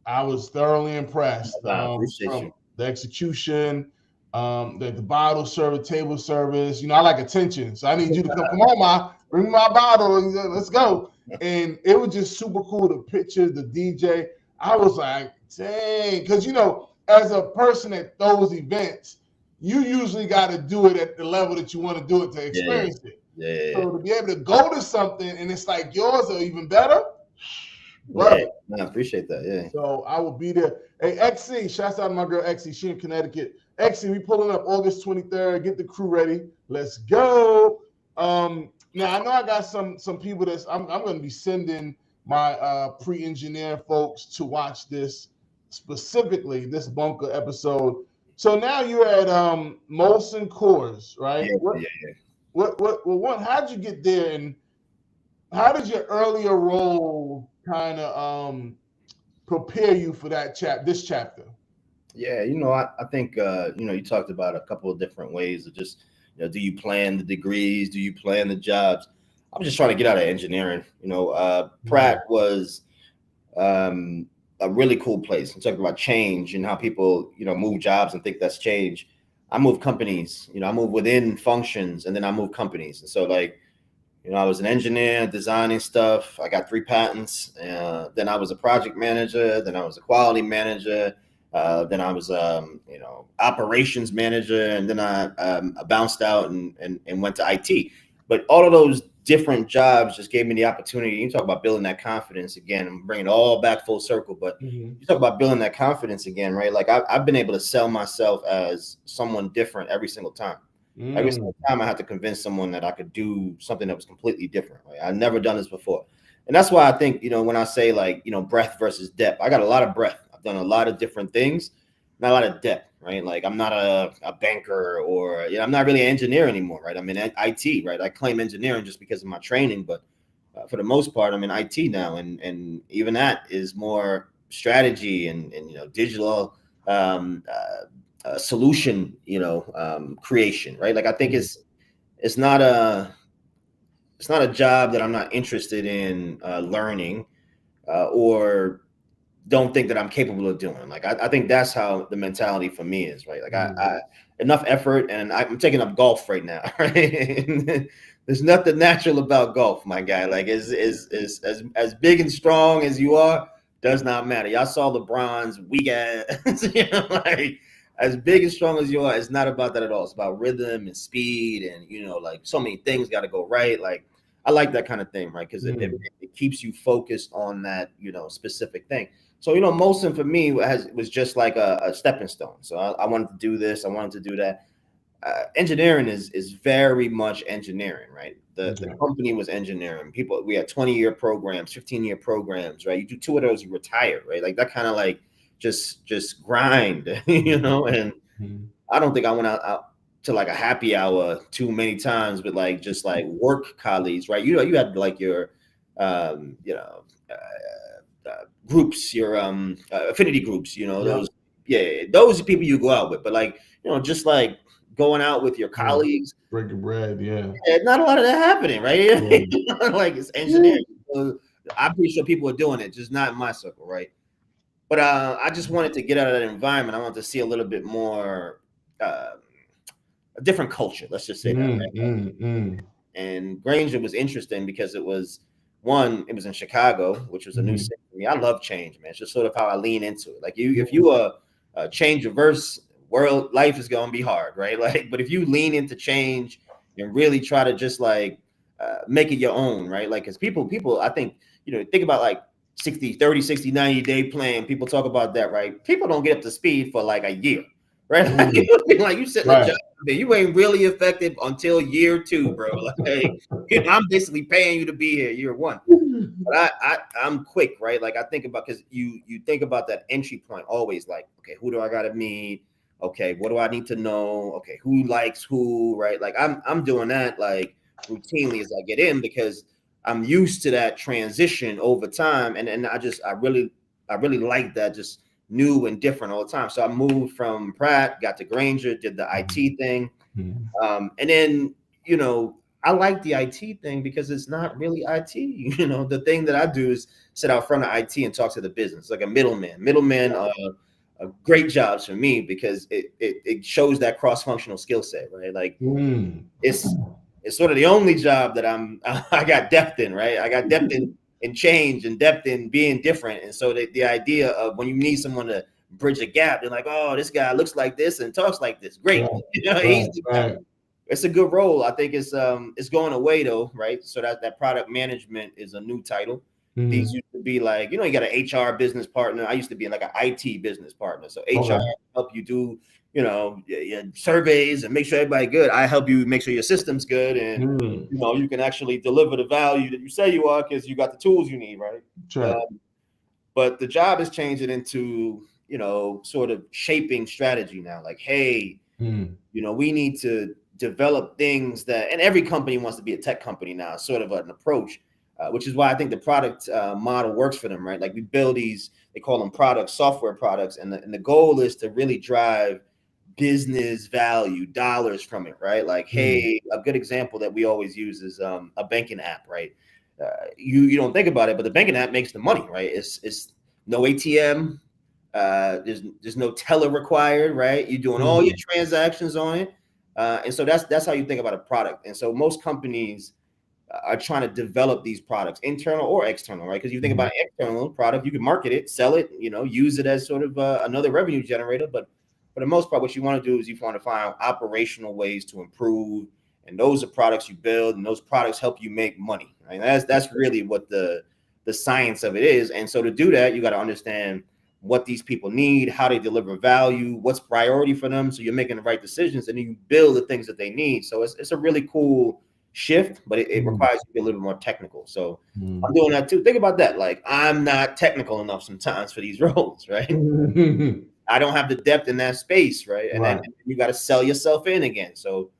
I was thoroughly impressed. Appreciate you. The execution, the bottle service, table service. I like attention, so I need you to come on, bring me my bottle, and let's go. And it was just super cool. The pictures, the DJ. I was like, dang, because as a person that throws events, you usually got to do it at the level that you want to do it to experience it. Yeah. So to be able to go to something and it's like yours or even better. Right. I appreciate that. Yeah. So I will be there. Hey, XC, shouts out to my girl XC. She in Connecticut. XC, we pulling up August 23rd. Get the crew ready. Let's go. Now I know I got some people that's I'm going to be sending my pre-engineer folks to watch this, specifically this bunker episode. So now you're at Molson Coors, right? Yeah. How'd you get there, and how did your earlier role kind of prepare you for this chapter? Yeah, I think you talked about a couple of different ways of just You know, do you plan the degrees? Do you plan the jobs? I'm just trying to get out of engineering. You know, Pratt was a really cool place. I'm talking about change and how people, you know, move jobs and think that's change. I move companies. You know, I move within functions, and then I move companies. And so, like, you know, I was an engineer designing stuff. I got 3 patents. Then I was a project manager. Then I was a quality manager. Then I was, you know, operations manager. And then I bounced out and went to IT. But all of those different jobs just gave me the opportunity. You talk about building that confidence again. I'm bringing it all back full circle. But you talk about building that confidence again, right? Like I've been able to sell myself as someone different every single time. Every single time I had to convince someone that I could do something that was completely different. Right? I've never done this before. And that's why I think, you know, when I say like, you know, breadth versus depth, I got a lot of breadth. I've done a lot of different things, not a lot of depth, right? Like I'm not a banker or, you know, I'm not really an engineer anymore, right? I'm in IT, right? I claim engineering just because of my training, but for the most part, I'm in IT now. And even that is more strategy and you know, digital, solution, you know, creation, right? Like I think it's not a job that I'm not interested in learning or don't think that I'm capable of doing. Like I think that's how the mentality for me is, right? Like I enough effort, and I'm taking up golf right now, right? There's nothing natural about golf, my guy. Like is as big and strong as you are, does not matter. Y'all saw LeBron's weak ass, you know, like as big and strong as you are, it's not about that at all. It's about rhythm and speed, and you know, like so many things got to go right. Like I like that kind of thing, right? Because it keeps you focused on that, you know, specific thing. So, you know, Molson for me was just like a stepping stone. So I wanted to do this. I wanted to do that. Engineering is very much engineering, right? The company was engineering. People, we had 20-year programs, 15-year programs, right? You do 2 of those, you retire, right? Like that kind of like just grind, you know? And I don't think I went out to like a happy hour too many times with like just like work colleagues, right? You know, you had like your you know, groups, your affinity groups, you know, those are people you go out with. But like, you know, just like going out with your colleagues, breaking bread, not a lot of that happening, right? Like it's engineering. So I'm pretty sure people are doing it, just not in my circle, right? But I just wanted to get out of that environment. I wanted to see a little bit more a different culture, let's just say that, right? And Granger was interesting because it was in Chicago, which was a new city for me. I love change, man. It's just sort of how I lean into it. Like if you are a change averse, world life is gonna be hard, right? Like, but if you lean into change and really try to just like make it your own, right? Like, because people, I think, you know, think about like 60, 30, 60, 90-day plan. People talk about that, right? People don't get up to speed for like a year, right? Like you sit in a job, you ain't really effective until year 2, bro. Like, you know, I'm basically paying you to be here year 1. But I'm quick, right? Like I think about, because you think about that entry point always, like, okay, who do I gotta meet? Okay, what do I need to know? Okay, who likes who, right? Like I'm doing that like routinely as I get in, because I'm used to that transition over time, and I really like that, just new and different all the time. So I moved from Pratt, got to Granger, did the IT thing, and then, you know, I like the IT thing because it's not really IT. You know, the thing that I do is sit out front of IT and talk to the business, like a middleman. Middlemen are great jobs for me because it shows that cross-functional skill set, right? Like it's sort of the only job that I got depth in, right? I got depth in change and depth in being different. And so the idea of when you need someone to bridge a gap, they're like, oh, this guy looks like this and talks like this. Great. You know, it's a good role. I think it's going away though, right? So that product management is a new title. These used to be like, you know, you got an HR business partner. I used to be like an IT business partner. So HR help you do, you know, your surveys and make sure everybody good. I help you make sure your system's good, and you know, you can actually deliver the value that you say you are because you got the tools you need, right? But the job is changing into, you know, sort of shaping strategy now. Like, hey, you know, we need to develop things that, and every company wants to be a tech company now, sort of an approach, which is why I think the product model works for them, right? Like we build these, they call them products, software products, and the goal is to really drive business value, dollars from it, right? Like, hey, a good example that we always use is a banking app, right? You don't think about it, but the banking app makes the money, right? It's no ATM, there's no teller required, right? You're doing all your transactions on it, and so that's how you think about a product. And so most companies are trying to develop these products, internal or external, right? Because you think about an external product, you can market it, sell it, use it as sort of another revenue generator. But for the most part, what you want to do is you want to find operational ways to improve, and those are products you build, and those products help you make money, right? And that's really what the science of it is. And so to do that, you got to understand what these people need, how they deliver value, what's priority for them, so you're making the right decisions, and then you build the things that they need. So it's a really cool shift, but it requires you to be a little bit more technical. So I'm doing that too. Think about that. Like, I'm not technical enough sometimes for these roles, right? I don't have the depth in that space, right? And then you got to sell yourself in again. So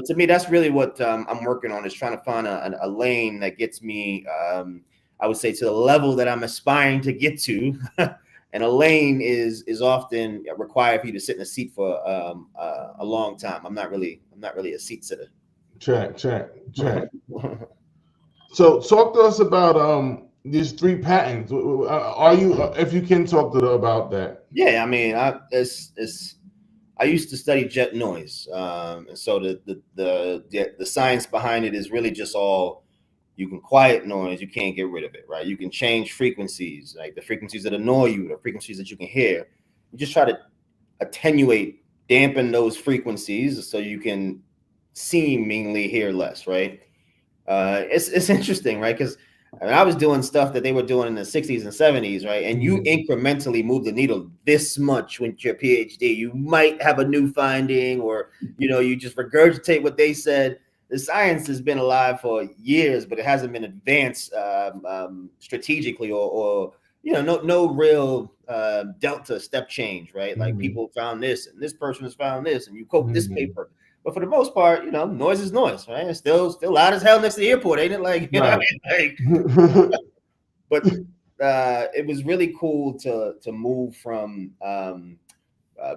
to me, that's really what I'm working on, is trying to find a lane that gets me, I would say, to the level that I'm aspiring to get to. And a lane is often required for you to sit in a seat for a long time. I'm not really a seat sitter. Check. So talk to us about these 3 patents. Are you, if you can, talk to about that? Yeah, I mean, I used to study jet noise, and so the science behind it is really just all, you can quiet noise, you can't get rid of it, right? You can change frequencies, like the frequencies that annoy you, the frequencies that you can hear. You just try to attenuate, dampen those frequencies so you can seemingly hear less, right? It's interesting, right? Because I was doing stuff that they were doing in the 60s and 70s, right? And you incrementally move the needle this much with your PhD. You might have a new finding, or you just regurgitate what they said. The science has been alive for years, but it hasn't been advanced strategically, or no real delta step change, right? Like, people found this, and this person has found this, and you quote this paper. But for the most part, noise is noise, right? It's still loud as hell next to the airport, ain't it? Like, what I mean? Like, but it was really cool to move from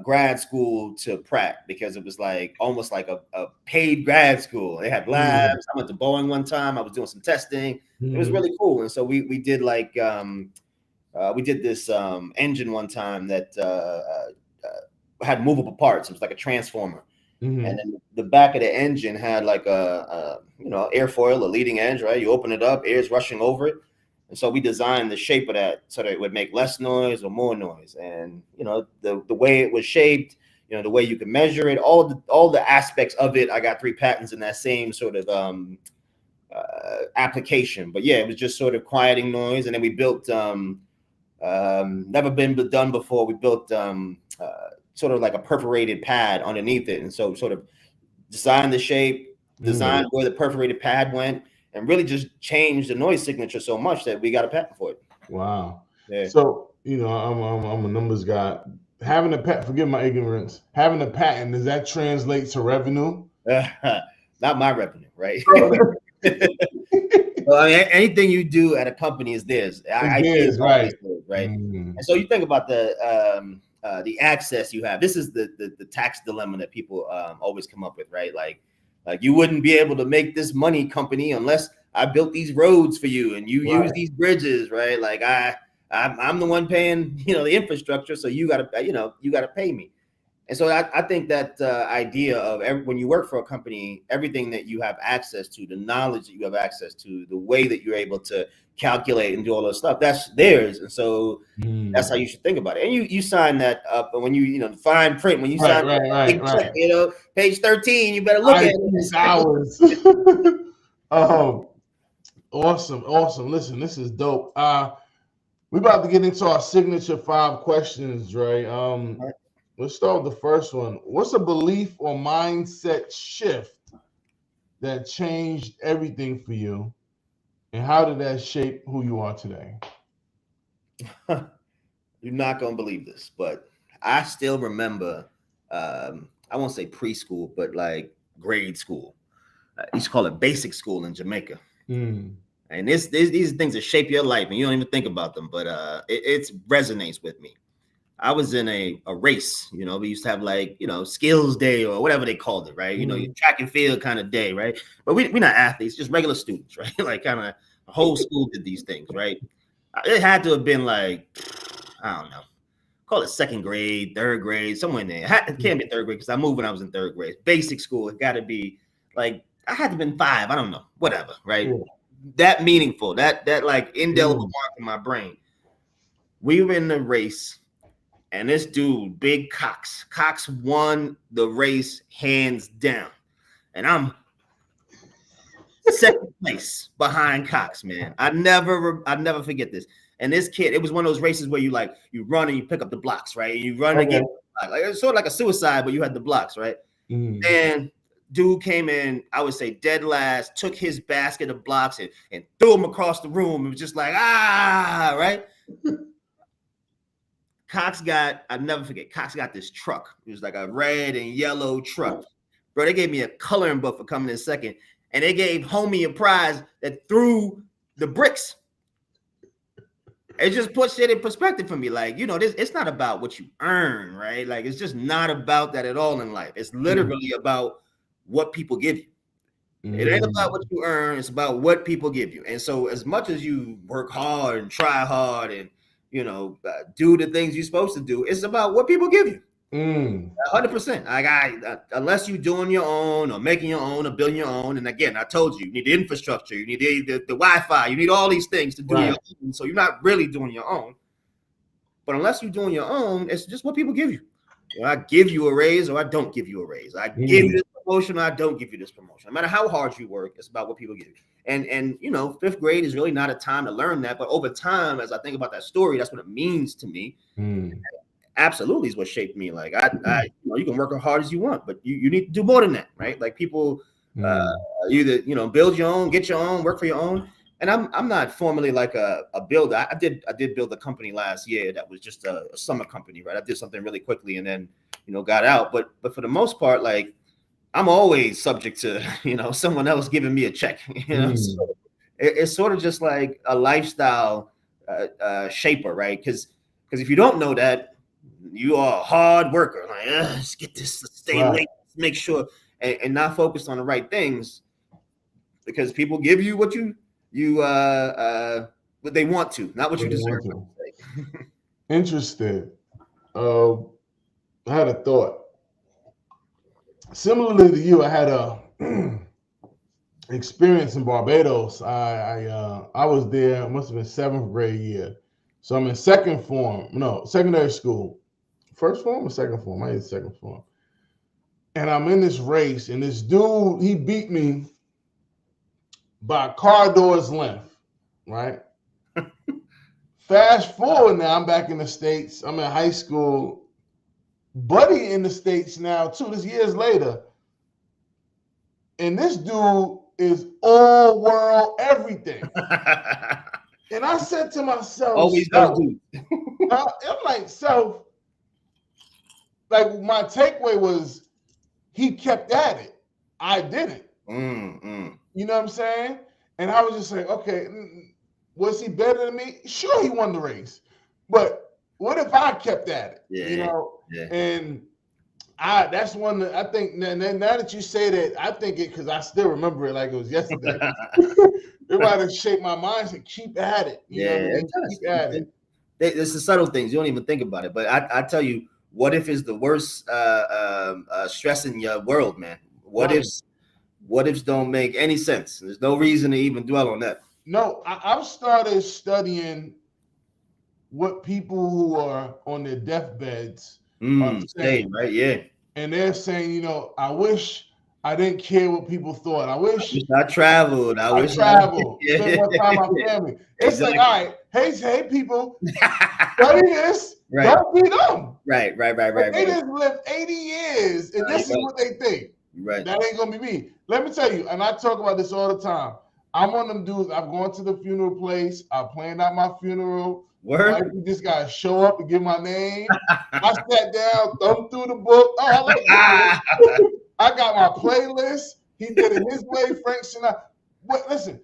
grad school to Pratt, because it was like almost like a paid grad school. They had labs. I went to Boeing one time. I was doing some testing. It was really cool. And so we did like we did this engine one time that had movable parts. It was like a transformer. And then the back of the engine had like a airfoil, a leading edge, right? You open it up, air's rushing over it. And so we designed the shape of that so that it would make less noise or more noise. And, the way it was shaped, the way you can measure it, all the aspects of it. I got 3 patents in that same sort of application. But yeah, it was just sort of quieting noise. And then we built, never been done before, we built sort of like a perforated pad underneath it. And so sort of designed the shape, designed where the perforated pad went, and really just changed the noise signature so much that we got a patent for it. Wow. Yeah. So, I'm a numbers guy. Having a patent, forgive my ignorance, having a patent, does that translate to revenue? Not my revenue, right? Well, I mean, anything you do at a company is theirs. It's right. Right? And so you think about the access you have. This is the tax dilemma that people always come up with, right? Like you wouldn't be able to make this money, company, unless I built these roads for you and you use these bridges, right? Like I'm the one paying, the infrastructure, so you gotta pay me. And so I think that idea of when you work for a company, everything that you have access to, the knowledge that you have access to, the way that you're able to calculate and do all those stuff, that's theirs. And so that's how you should think about it. And you sign that up, and when you the fine print, when you sign check, page 13, you better look at it. Hours. Awesome. Listen, this is dope. We're about to get into our signature 5 questions, right? Let's start with the first one. What's a belief or mindset shift that changed everything for you, and how did that shape who you are today? You're not going to believe this, but I still remember, I won't say preschool, but like grade school. You used to call it basic school in Jamaica. And these are things that shape your life, and you don't even think about them, but it resonates with me. I was in a race, you know, we used to have like, you know, skills day or whatever they called it, right? You know, your track and field kind of day, right? But we're not athletes, just regular students, right? Like kind of the whole school did these things, right? It had to have been like, I don't know, call it second grade, third grade, somewhere in there. It can't be third grade because I moved when I was in third grade. Basic school, it got to be like, I had to have been 5, I don't know, whatever, right? Yeah. That meaningful, that like indelible mark in my brain. We were in the race. And this dude, Big Cox won the race hands down. And I'm second place behind Cox, man. I never forget this. And this kid, it was one of those races where you run and you pick up the blocks, right? And you run again. Like it's sort of like a suicide, but you had the blocks, right? And dude came in, I would say dead last, took his basket of blocks and threw them across the room. It was just like, right? I'll never forget, Cox got this truck. It was like a red and yellow truck. Bro, they gave me a coloring book for coming in second. And they gave homie a prize that threw the bricks. It just puts it in perspective for me. Like, you know, it's not about what you earn, right? Like, it's just not about that at all in life. It's literally about what people give you. It ain't about what you earn. It's about what people give you. And so as much as you work hard and try hard and, you know, do the things you're supposed to do, it's about what people give you. 100%. Like unless you're doing your own or making your own or building your own. And again, I told you, you need the infrastructure, you need the Wi-Fi, you need all these things to do your own. So you're not really doing your own. But unless you're doing your own, it's just what people give you. You know, I give you a raise or I don't give you a raise. I give you this promotion or I don't give you this promotion. No matter how hard you work, it's about what people give you. And you know, 5th grade is really not a time to learn that. But over time, as I think about that story, that's what it means to me. Absolutely is what shaped me. Like I you know, you can work as hard as you want, but you need to do more than that, right? Like people either, you know, build your own, get your own, work for your own. And I'm not formally like a builder. I did build a company last year that was just a summer company, right? I did something really quickly and then, you know, got out. But for the most part, like I'm always subject to, you know, someone else giving me a check. You know, so it's sort of just like a lifestyle shaper, right? Because if you don't know that, you are a hard worker. Like, let's get this to stay late, make sure, and not focused on the right things, because people give you what what they want to, not what you deserve. Interesting. I had a thought. Similarly to you, I had a experience in Barbados. I was there. It must have been 7th grade year. So I'm in secondary school. First form or second form? I did second form. And I'm in this race, and this dude, he beat me by a car door's length, right? Fast forward now, I'm back in the States. I'm in high school. Buddy in the States now, too. This years later. And this dude is all world everything. And I said to myself, always gonna do. I'm like, like my takeaway was he kept at it. I didn't. You know what I'm saying? And I was just like, okay, was he better than me? Sure, he won the race. But what if I kept at it? Yeah, you know? Yeah. And that's one that I think, now that you say that, I think it, because I still remember it like it was yesterday. It might have shaped my mind to keep at it. You know what I mean? Keep at it. There's the subtle things. You don't even think about it. But I tell you, what if is the worst stress in your world, man? What ifs don't make any sense. There's no reason to even dwell on that. No, I've started studying what people who are on their deathbeds are saying. Right? Yeah. And they're saying, you know, I wish I didn't care what people thought. I wish I traveled. I wish traveled. Spend more time with my family. It's exactly. Like, all right, hey, people, study this. Right. Don't be dumb. Right. They just lived 80 years, and this is what they think. Right. That ain't gonna be me. Let me tell you, and I talk about this all the time. I'm one of them dudes. I've gone to the funeral place. I planned out my funeral. Word. You just gotta show up and give my name. I sat down, thumbed through the book. I got my playlist. He did it his way, Frank Sinatra. Listen,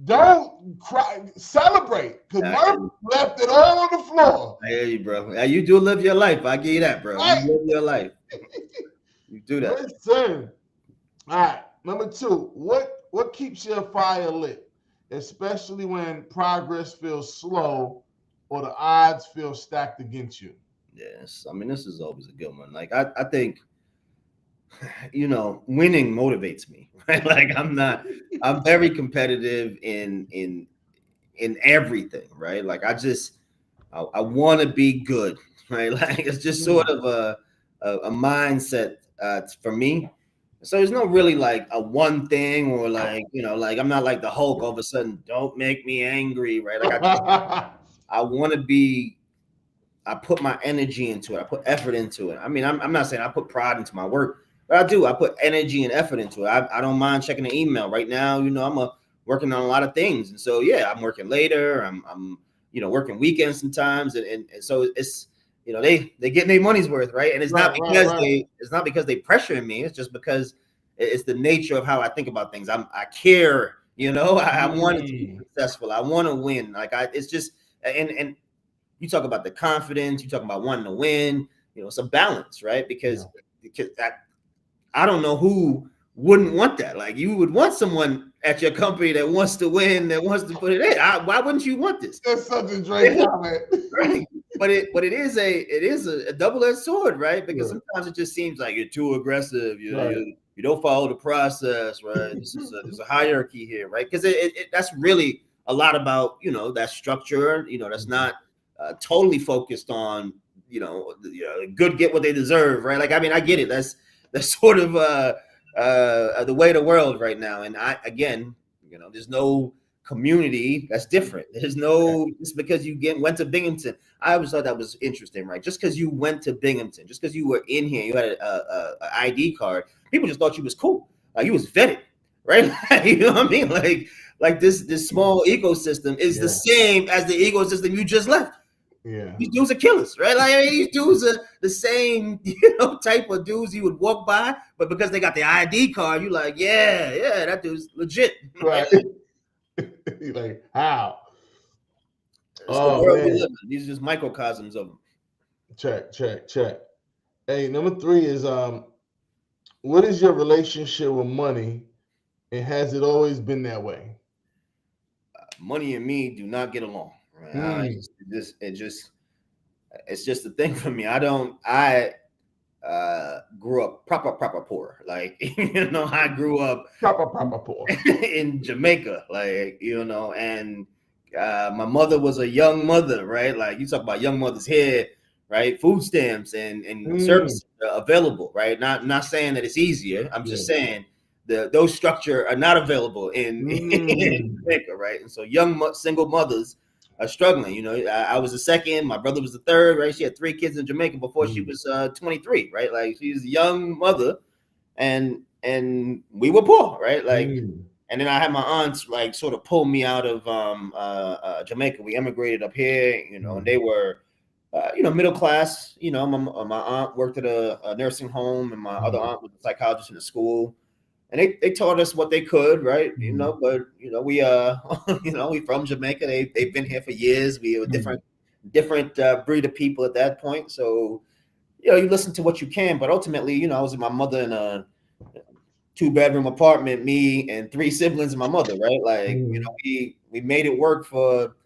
Don't cry. Celebrate. Because Murph left it all on the floor. I hear you, bro. You do live your life. I give you that, bro. Right. You live your life. You do that. Listen. All right. Number 2. What keeps your fire lit, especially when progress feels slow or the odds feel stacked against you? Yes. I mean, this is always a good one. Like I think, winning motivates me, right? Like I'm very competitive in everything, right? Like I want to be good, right? Like it's just sort of a mindset for me. So there's no really like a one thing or like, like I'm not like the Hulk all of a sudden, don't make me angry, right? Like I want to be, I put my energy into it. I put effort into it. I mean, I'm not saying I put pride into my work, but I do. I put energy and effort into it. I don't mind checking the email right now. I'm working on a lot of things. And so, yeah, I'm working later. I'm working weekends sometimes. And so it's, they getting their money's worth, right? And it's not because it's not because they pressuring me. It's just because it's the nature of how I think about things. I care, I want it to be successful. I want to win. Like it's just, and you talk about the confidence, you talk about wanting to win, it's a balance, right? Because I don't know who wouldn't want that. Like you would want someone at your company that wants to win, that wants to put it in. Why wouldn't you want this? That's such a Drake comment. Right. But it is a double-edged sword, right? Because sometimes it just seems like you're too aggressive. You don't follow the process, right? There's a hierarchy here, right? Because that's really a lot about that structure. That's not totally focused on good get what they deserve, right? Like I mean, I get it. That's sort of the way of the world right now. And there's no community that's different. There's no just because you went to Binghamton. I always thought that was interesting, right? Just because you went to Binghamton, just because you were in here, you had a ID card. People just thought you was cool. You was vetted, right? You know what I mean? Like this small ecosystem is the same as the ecosystem you just left. Yeah, these dudes are killers, right? Like these dudes are the same, type of dudes you would walk by, but because they got the ID card, you like, yeah, that dude's legit, right? You're like, how? It's the world we live in. These are just microcosms of them. Check. Hey, number 3 is what is your relationship with money, and has it always been that way? Money and me do not get along. Right? It's just a thing for me. I grew up proper poor. Like, I grew up proper poor in Jamaica, like, and my mother was a young mother, right? Like you talk about young mothers here, right? Food stamps and services available, right? Not saying that it's easier. I'm just saying those structure are not available in Jamaica, right? And so young single mothers are struggling. I was the second, my brother was the third, right? She had 3 kids in Jamaica before she was 23, right? Like she's a young mother, and we were poor, right? Like, and then I had my aunts like sort of pull me out of Jamaica. We emigrated up here, and they were middle class. My aunt worked at a nursing home, and my other aunt was a psychologist in a school. And they taught us what they could, right? But we we from Jamaica. They've been here for years. We were different breed of people at that point. So you listen to what you can, but ultimately, I was with my mother in a 2-bedroom apartment, me and 3 siblings and my mother, right? Like we made it work for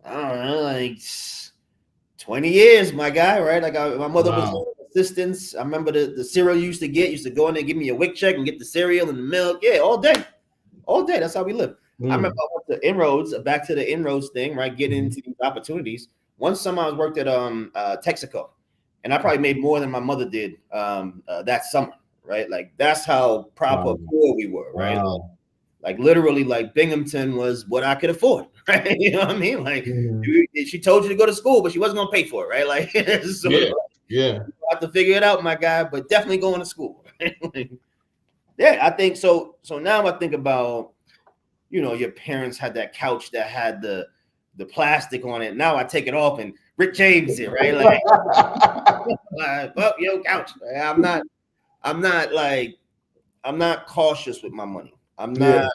I don't know, like 20 years, my guy, right? Like my mother was assistance. I remember the cereal you used to go in there and give me a WIC check and get the cereal and the milk. Yeah, all day. That's how we lived. I remember I went to Inroads, back to the Inroads thing, right? Getting into these opportunities. One summer I worked at Texaco, and I probably made more than my mother did that summer, right? Like that's how proper poor we were, right? Like literally, like Binghamton was what I could afford, right? You know what I mean? Like she told you to go to school, but she wasn't gonna pay for it, right? Like you have to figure it out, my guy, but definitely going to school. I think so. So now I think about, your parents had that couch that had the plastic on it. Now I take it off and Rick James it, right? Like, couch. I'm not cautious with my money. I'm not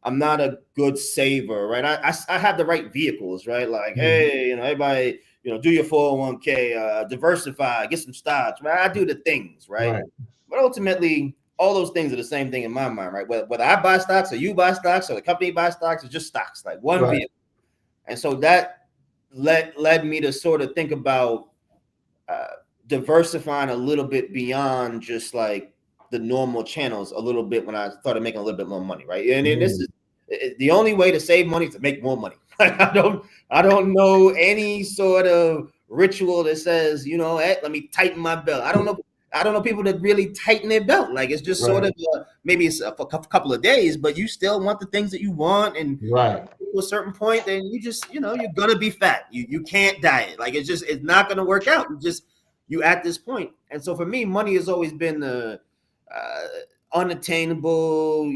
I'm not a good saver, right? I have the right vehicles, right? Like, hey, everybody, do your 401k, diversify, get some stocks, right? I do the things, right? But ultimately, all those things are the same thing in my mind, right? Whether I buy stocks or you buy stocks or the company buys stocks, it's just stocks, like one vehicle. And so that led me to sort of think about diversifying a little bit beyond just like the normal channels a little bit when I started making a little bit more money, right? And this is the only way to save money is to make more money. I don't know any sort of ritual that says, let me tighten my belt. I don't know people that really tighten their belt. Like it's just sort of maybe it's a couple of days, but you still want the things that you want, and to a certain point, then you just you're gonna be fat. You can't diet. Like it's not gonna work out. You at this point. And so for me, money has always been the unattainable,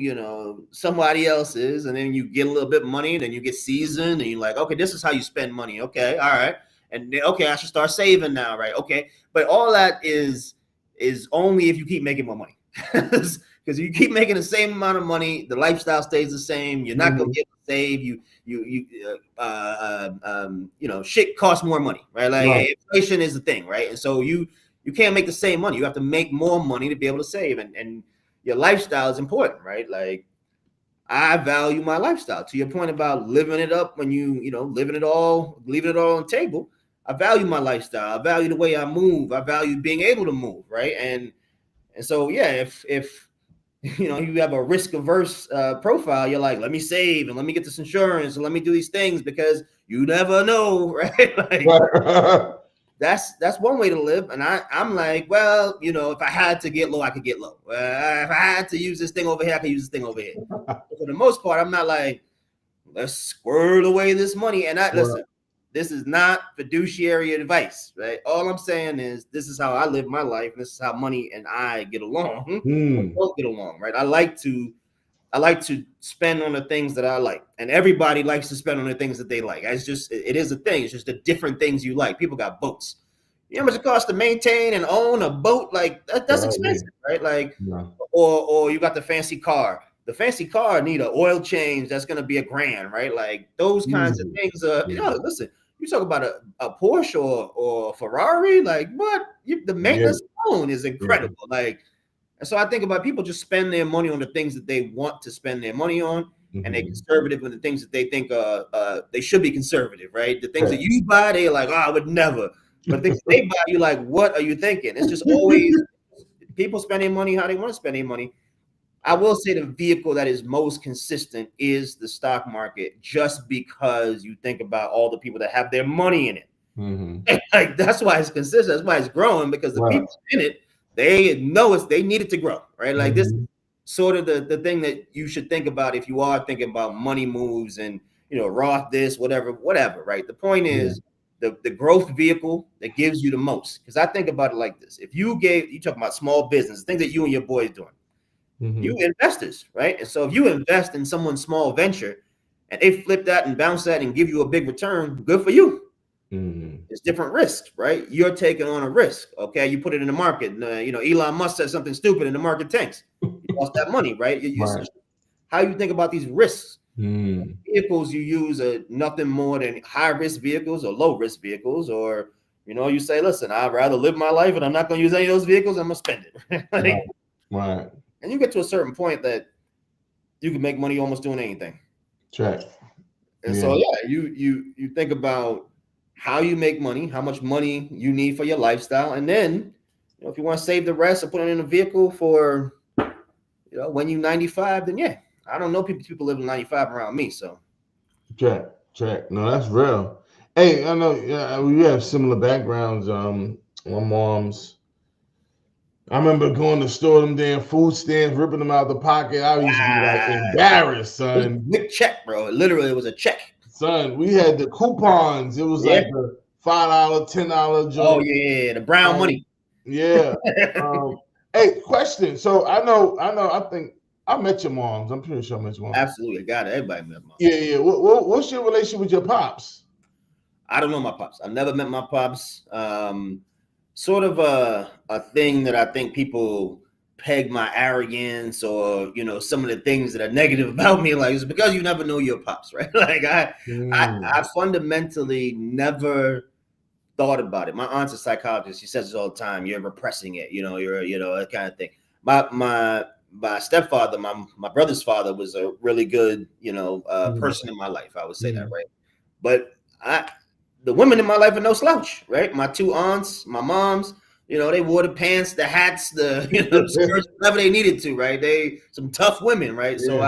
somebody else's, and then you get a little bit of money, then you get seasoned, and you're like, okay, this is how you spend money. Okay, all right. And then, okay, I should start saving now, right? Okay. But all that is only if you keep making more money. Because you keep making the same amount of money, the lifestyle stays the same. You're not gonna get to save. Shit costs more money, right? Like inflation is the thing, right? And so you can't make the same money. You have to make more money to be able to save, and your lifestyle is important, right? Like I value my lifestyle. To your point about living it up when leaving it all on the table. I value my lifestyle. I value the way I move. I value being able to move, right? And so if you have a risk averse profile, you're like, let me save and let me get this insurance and let me do these things because you never know, right? Like that's one way to live. And I'm like, well, if I had to get low, I could get low. If I had to use this thing over here, I could use this thing over here. For the most part, I'm not like, let's squirt away this money. And listen, this is not fiduciary advice, right? All I'm saying is this is how I live my life. And this is how money and I get along. We both get along, right? I like to spend on the things that I like, and everybody likes to spend on the things that they like. It is a thing. It's just the different things you like. People got boats. You know how much it costs to maintain and own a boat? Like that's expensive, right? Like, or you got the fancy car. The fancy car need an oil change. That's going to be $1,000, right? Like those kinds of things. Listen, you talk about a Porsche or Ferrari, like what? The maintenance alone is incredible. Like, and so I think about people just spend their money on the things that they want to spend their money on, and they're conservative with the things that they think they should be conservative, right? The things that you buy, they're like, I would never. But things they buy, you like, what are you thinking? It's just always people spending money how they want to spend their money. I will say the vehicle that is most consistent is the stock market, just because you think about all the people that have their money in it. Like that's why it's consistent. That's why it's growing, because the people in it, they know they need it to grow, right? Like this is sort of the thing that you should think about if you are thinking about money moves and Roth this, whatever, right? The point is the growth vehicle that gives you the most. Because I think about it like this: if you talk about small business, things that you and your boys doing. You investors, right? And so if you invest in someone's small venture and they flip that and bounce that and give you a big return, good for you. It's different risks, right? You're taking on a risk. Okay, you put it in the market. Elon Musk said something stupid and the market tanks. You lost that money, right? How you think about these risks? Vehicles you use are nothing more than high risk vehicles or low risk vehicles, or you say, listen, I'd rather live my life and I'm not going to use any of those vehicles. I'm going to spend it. Right. And you get to a certain point that you can make money almost doing anything. Right. And so, you think about how you make money, how much money you need for your lifestyle. And then, if you want to save the rest and put it in a vehicle for, when you're 95, then I don't know people living 95 around me. So. Check. No, that's real. Hey, I know we have similar backgrounds. My mom's. I remember going to the store, them damn food stands, ripping them out the pocket. I used to be like embarrassed, son. Big check, bro. Literally, it was a check. Son, we had the coupons. It was like a $5, $10 joint. Oh yeah, the brown money. Yeah. Hey, question. So I think I met your moms. I'm pretty sure I met your moms. Absolutely, got it. Everybody met moms. Yeah. What's your relationship with your pops? I don't know my pops. I've never met my pops. Sort of a thing that I think people peg my arrogance or, you know, some of the things that are negative about me, like, it's because you never know your pops, right? Like I fundamentally never thought about it. My aunt's a psychologist. She says this all the time. You're repressing it, you know, that kind of thing. My stepfather, my brother's father, was a really good, you know, person in my life. I would say that, right? But the women in my life are no slouch, right? My two aunts, my moms, you know, they wore the pants, the hats, the, you know, skirts, whatever they needed to, right? They some tough women, right? So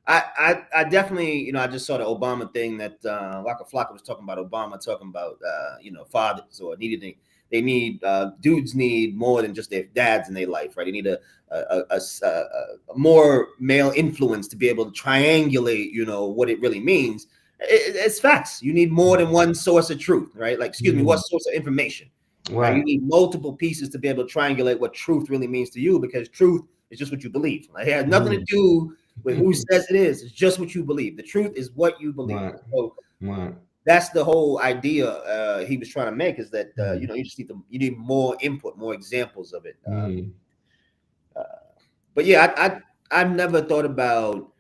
I definitely, you know, I just saw the Obama thing that Waka Flocka was talking about. Obama talking about, you know, fathers or dudes need more than just their dads in their life, right? They need a more male influence to be able to triangulate, you know, what it really means. It's facts. You need more than one source of truth, right? Like, excuse me, one source of information. Right. You need multiple pieces to be able to triangulate what truth really means to you, because truth is just what you believe. Like, it has nothing to do with who says it is. It's just what you believe. The truth is what you believe. Right. So that's the whole idea he was trying to make, is that you know, you need more input, more examples of it. But yeah, I've never thought about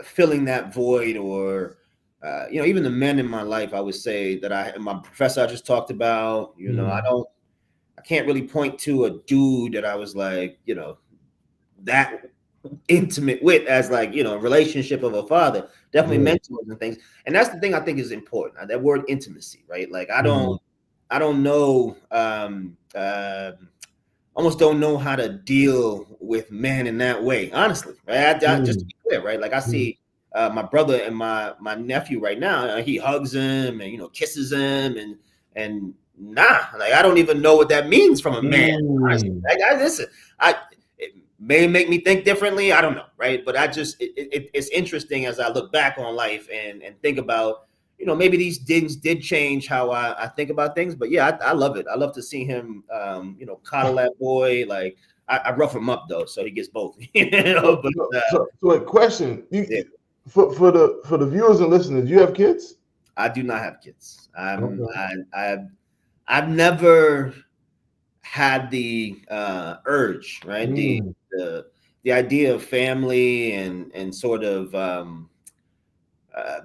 filling that void, or you know, even the men in my life. I would say that my professor I just talked about, you know, I can't really point to a dude that I was like, you know, that intimate with as, like, you know, a relationship of a father. Definitely mentors and things. And that's the thing I think is important. That word intimacy, right? Like, I don't know, almost don't know how to deal with men in that way, honestly. Right? Just to be clear, right? Like, I see my brother and my nephew right now. He hugs him and, you know, kisses him, and like, I don't even know what that means from a man. Honestly. Like, listen, it may make me think differently. I don't know, right? But it's interesting as I look back on life and think about, you know, maybe these things did change how I think about things. But yeah, I love it. I love to see him, you know, coddle that boy. Like, I rough him up though, so he gets both. You know, so a question, for the viewers and listeners, do you have kids? I do not have kids. I've never had the urge, right? The idea of family and sort of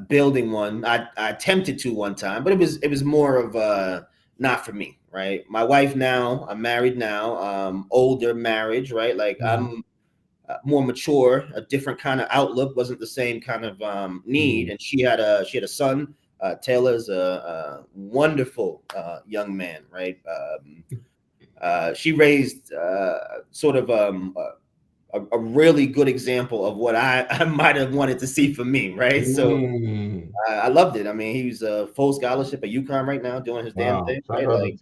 building one. I attempted to one time, but it was more of not for me, right? My wife now, I'm married now, older marriage, right? Like, I'm more mature, a different kind of outlook, wasn't the same kind of need. And she had a son. Taylor's a wonderful young man, right? She raised sort of a really good example of what I might have wanted to see for me, right? So I loved it. I mean, he's a full scholarship at UConn right now, doing his damn thing. Right? Like,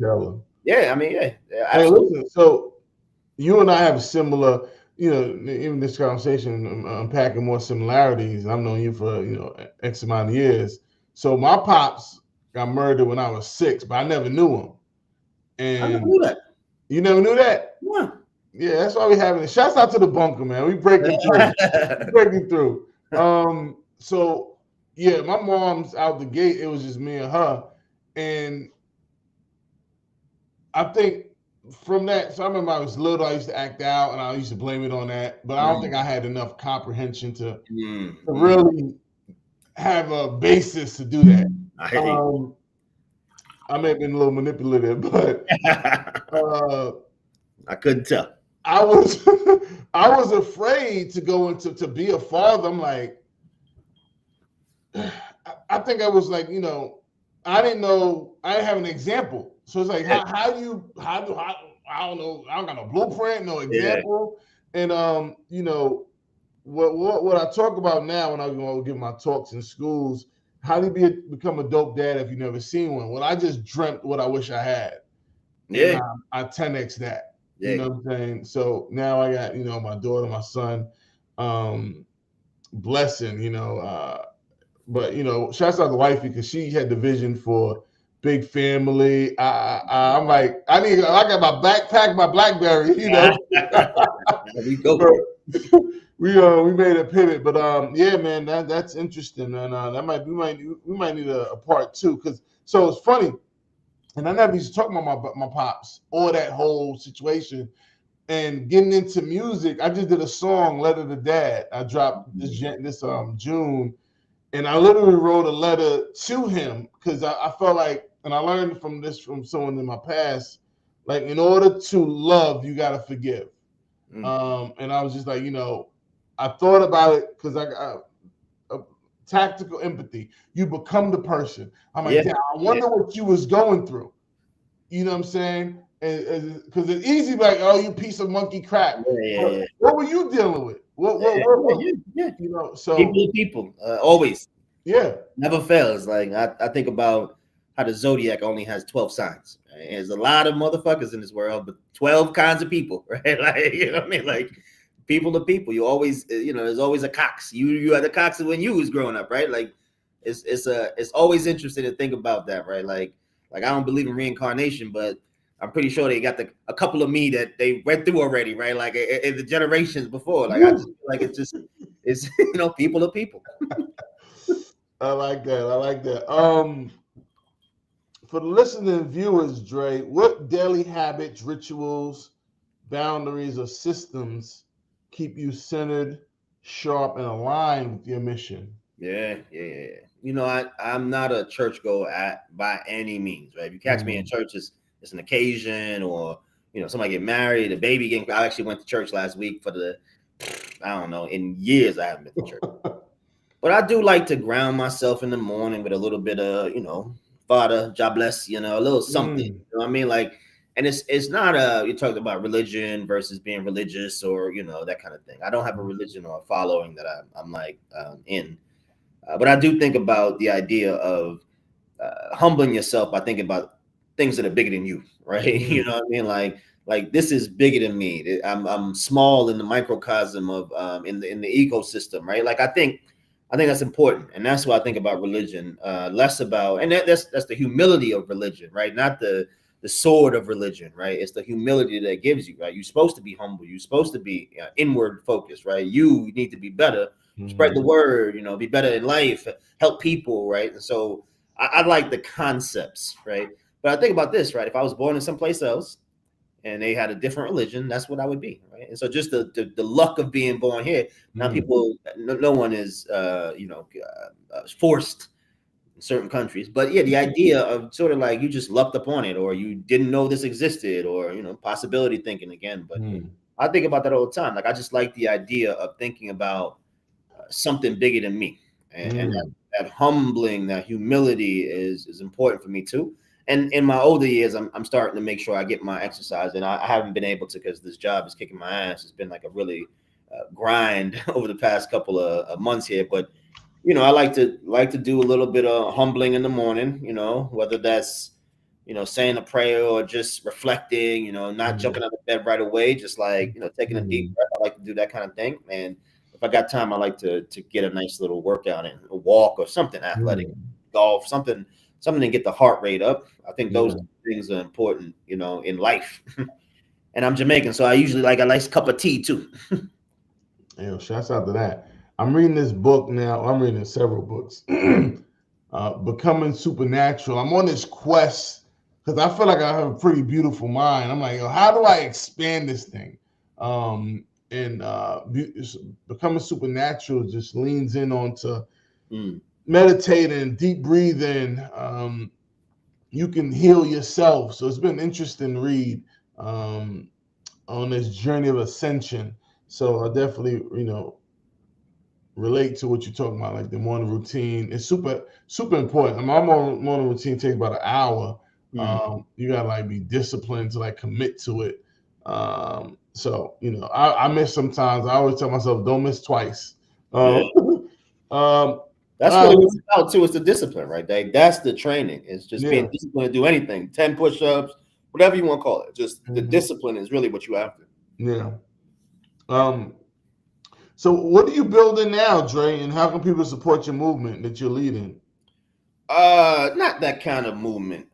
yeah, I mean, yeah. Hey, listen, so you and I have similar, you know, even this conversation, unpacking more similarities. I've known you for, you know, X amount of years. So my pops got murdered when I was 6, but I never knew him. And I never knew that. You never knew that? Yeah. Yeah, that's why we having it. Shouts out to the bunker, man. We breaking through. So yeah, my mom's out the gate. It was just me and her, and I think from that. So I remember I was little. I used to act out, and I used to blame it on that. But I don't think I had enough comprehension to really have a basis to do that. I may have been a little manipulative, but I couldn't tell. I was afraid to go to be a father. I'm like, I think I was like, you know, I didn't know, I didn't have an example. So it's like, how do I don't know, I don't got no blueprint, no example. And you know, what I talk about now when I go give my talks in schools, how do you become a dope dad if you never seen one? Well, I just dreamt what I wish I had. Yeah. And I 10x that. You know what I'm saying? So now I got, you know, my daughter, my son, blessing, you know, but, you know, shouts out to wifey because she had the vision for big family. I'm like, I got my backpack, my BlackBerry, you know. We go. We made a pivot, but yeah, man, that's interesting, man. We might need a part 2 because so it's funny. And I never used to talk about my pops or that whole situation. and getting into music. I just did a song, Letter to Dad. I dropped this June, and I literally wrote a letter to him because I felt like, and I learned from someone in my past, like in order to love, you got to forgive. And I was just like, I thought about it because I got a tactical empathy. You become the person. I'm like, damn, I wonder what you was going through. You know what I'm saying? Because it's easy, like, oh, you piece of monkey crap. What were you dealing with? What? So people, always. Yeah. Never fails. Like I think about how the zodiac only has 12 signs. Right? There's a lot of motherfuckers in this world, but 12 kinds of people, right? Like, you know what I mean? Like people to people. You always, there's always a Cox. You had the Cox when you was growing up, right? Like it's always interesting to think about that, right? Like I don't believe in reincarnation, but I'm pretty sure they got a couple of me that they went through already, right? Like in the generations before. Like I just feel like it's people to people. I like that. For the listening viewers, Dre, what daily habits, rituals, boundaries, or systems keep you centered, sharp, and aligned with your mission? Yeah. I'm not a churchgoer by any means, right? If you catch me in church, it's an occasion, or somebody get married, a baby getting. I actually went to church last week for I don't know, in years I haven't been to church. But I do like to ground myself in the morning with a little bit of, Father, God bless, a little something. You know what I mean? Like, and it's not you talked about religion versus being religious or, that kind of thing. I don't have a religion or a following that I'm like in. But I do think about the idea of humbling yourself by thinking about things that are bigger than you, right? You know what I mean? Like this is bigger than me. I'm small in the microcosm of in the ecosystem, right? Like I think that's important, and that's what I think about religion. Less about, and that's the humility of religion, right? Not the sword of religion, right? It's the humility that it gives you, right? You're supposed to be humble. You're supposed to be inward focused, right? You need to be better, spread the word, be better in life, help people, right? And so I like the concepts, right? But I think about this, right? If I was born in someplace else and they had a different religion, that's what I would be, right? And so just the luck of being born here. Now people, no one is, forced in certain countries, but yeah, the idea of sort of like you just lucked upon it, or you didn't know this existed, or possibility thinking again. But I think about that all the time. Like I just like the idea of thinking about something bigger than me, and that humbling, that humility is important for me too. And in my older years, I'm starting to make sure I get my exercise, and I haven't been able to because this job is kicking my ass. It's been like a really grind over the past couple of months here, but I like to do a little bit of humbling in the morning. Whether that's saying a prayer or just reflecting. Not jumping out of bed right away, just like taking a deep breath. I like to do that kind of thing, and if I got time, I like to get a nice little workout in, a walk or something athletic, golf, something to get the heart rate up. I think those things are important, in life. And I'm Jamaican, so I usually like a nice cup of tea too. Shouts out to that. I'm reading this book now. I'm reading several books. Becoming Supernatural. I'm on this quest because I feel like I have a pretty beautiful mind. I'm like, how do I expand this thing? And Becoming Supernatural just leans in onto meditating, deep breathing. You can heal yourself. So it's been an interesting read on this journey of ascension. So I definitely, relate to what you're talking about, like the morning routine. It's super, super important. My morning routine takes about an hour. You gotta like be disciplined to like commit to it. So I miss sometimes. I always tell myself, don't miss twice. That's really what it's about too. It's the discipline, right? That's the training. It's just being disciplined to do anything. 10 push-ups, whatever you want to call it. Just the discipline is really what you have to. Yeah. So what are you building now, Dre, and how can people support your movement that you're leading? Not that kind of movement.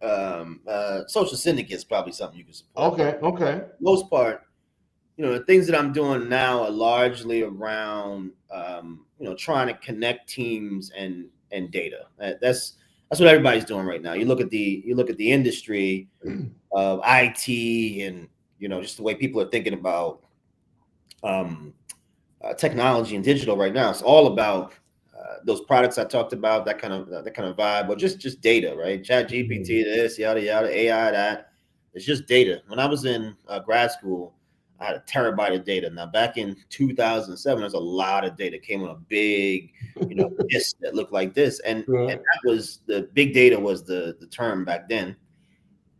Social syndicate is probably something you can support. Okay. Most part, the things that I'm doing now are largely around, trying to connect teams and data. That's what everybody's doing right now. You look at the industry of IT and just the way people are thinking about technology and digital right now. It's all about those products I talked about, that kind of vibe, or just data, right? Chat GPT, this, yada yada, AI, that. It's just data. When I was in grad school, I had a terabyte of data. Now, back in 2007, there's a lot of data. Came on a big, disk that looked like this, and that was the big data was the term back then.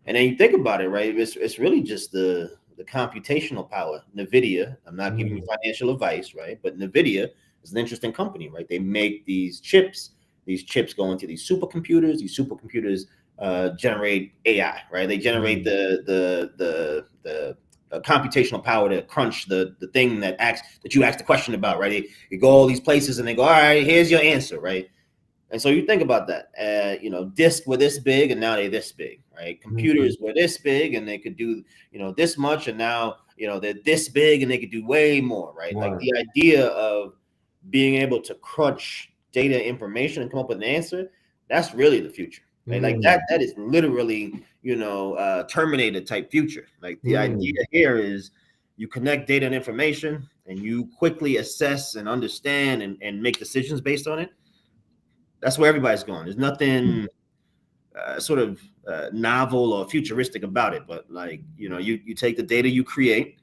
And then you think about it, right? It's really just the computational power. NVIDIA, I'm not giving you financial advice, right? But NVIDIA is an interesting company, right? They make these chips. These chips go into these supercomputers. These supercomputers generate AI, right? They generate the computational power to crunch the thing that you asked the question about, right? You go all these places and they go, all right, here's your answer, right? And so you think about that, discs were this big and now they're this big, right? Computers were this big and they could do, this much, and now, they're this big and they could do way more, right? Like the idea of being able to crunch data information and come up with an answer, that's really the future, right? Like that is literally, Terminator type future. Like the idea here is you connect data and information and you quickly assess and understand and make decisions based on it. That's where everybody's going. There's nothing novel or futuristic about it, but like, you take the data you create,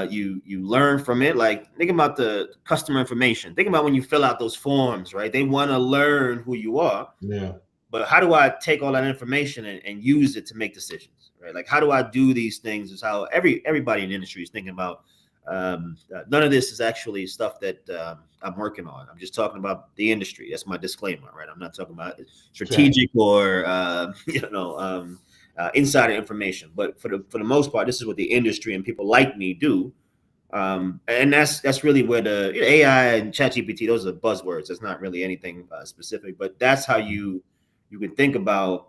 you learn from it. Like, think about the customer information. Think about when you fill out those forms, right? They want to learn who you are. Yeah. But how do I take all that information and use it to make decisions, right? Like, how do I do these things is how everybody in the industry is thinking about. None of this is actually stuff that I'm working on. I'm just talking about the industry. That's my disclaimer, right? I'm not talking about strategic or insider information. But for the most part, this is what the industry and people like me do. And that's really where the AI and ChatGPT, those are buzzwords. It's not really anything specific, but that's how you can think about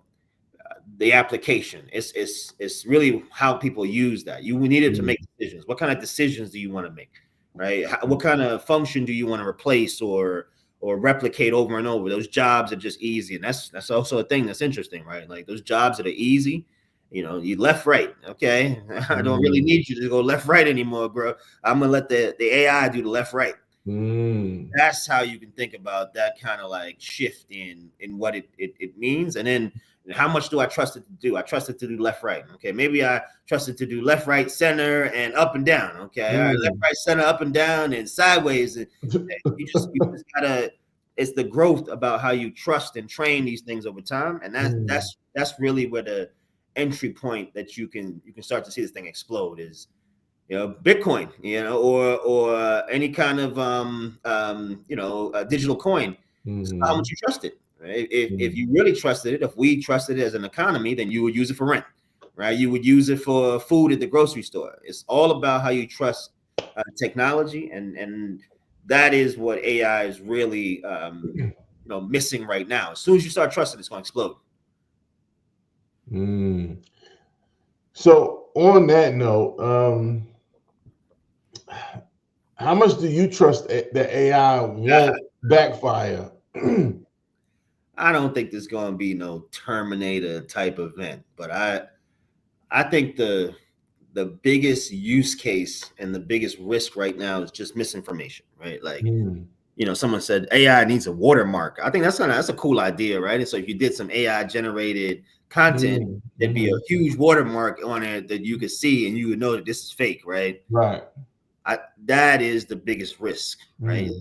the application. It's really how people use that. You need it to make decisions. What kind of decisions do you want to make, right? What kind of function do you want to replace or replicate over and over? Those jobs are just easy, and that's also a thing that's interesting, right? Like those jobs that are easy, you left, right. Okay, I don't really need you to go left, right anymore, bro. I'm gonna let the AI do the left, right. That's how you can think about that kind of like shift in what it means, and then how much do I trust it to do? I trust it to do left, right. Okay, maybe I trust it to do left, right, center, and up and down. Okay, all right, left, right, center, up and down, and sideways. And you just gotta. It's the growth about how you trust and train these things over time, and that's really where the entry point that you can start to see this thing explode is. Bitcoin, or any kind of a digital coin. How much you trust it, right? If you really trusted it, if we trusted it as an economy, then you would use it for rent, right? You would use it for food at the grocery store. It's all about how you trust technology, and that is what AI is really missing right now. As soon as you start trusting, it's going to explode. So on that note, how much do you trust that AI won't backfire? I don't think there's going to be no Terminator type event, but I think the biggest use case and the biggest risk right now is just misinformation, right? Like, someone said AI needs a watermark. I think that's a cool idea, right? And so if you did some AI generated content, there'd be a huge watermark on it that you could see and you would know that this is fake, right? Right. That is the biggest risk, right?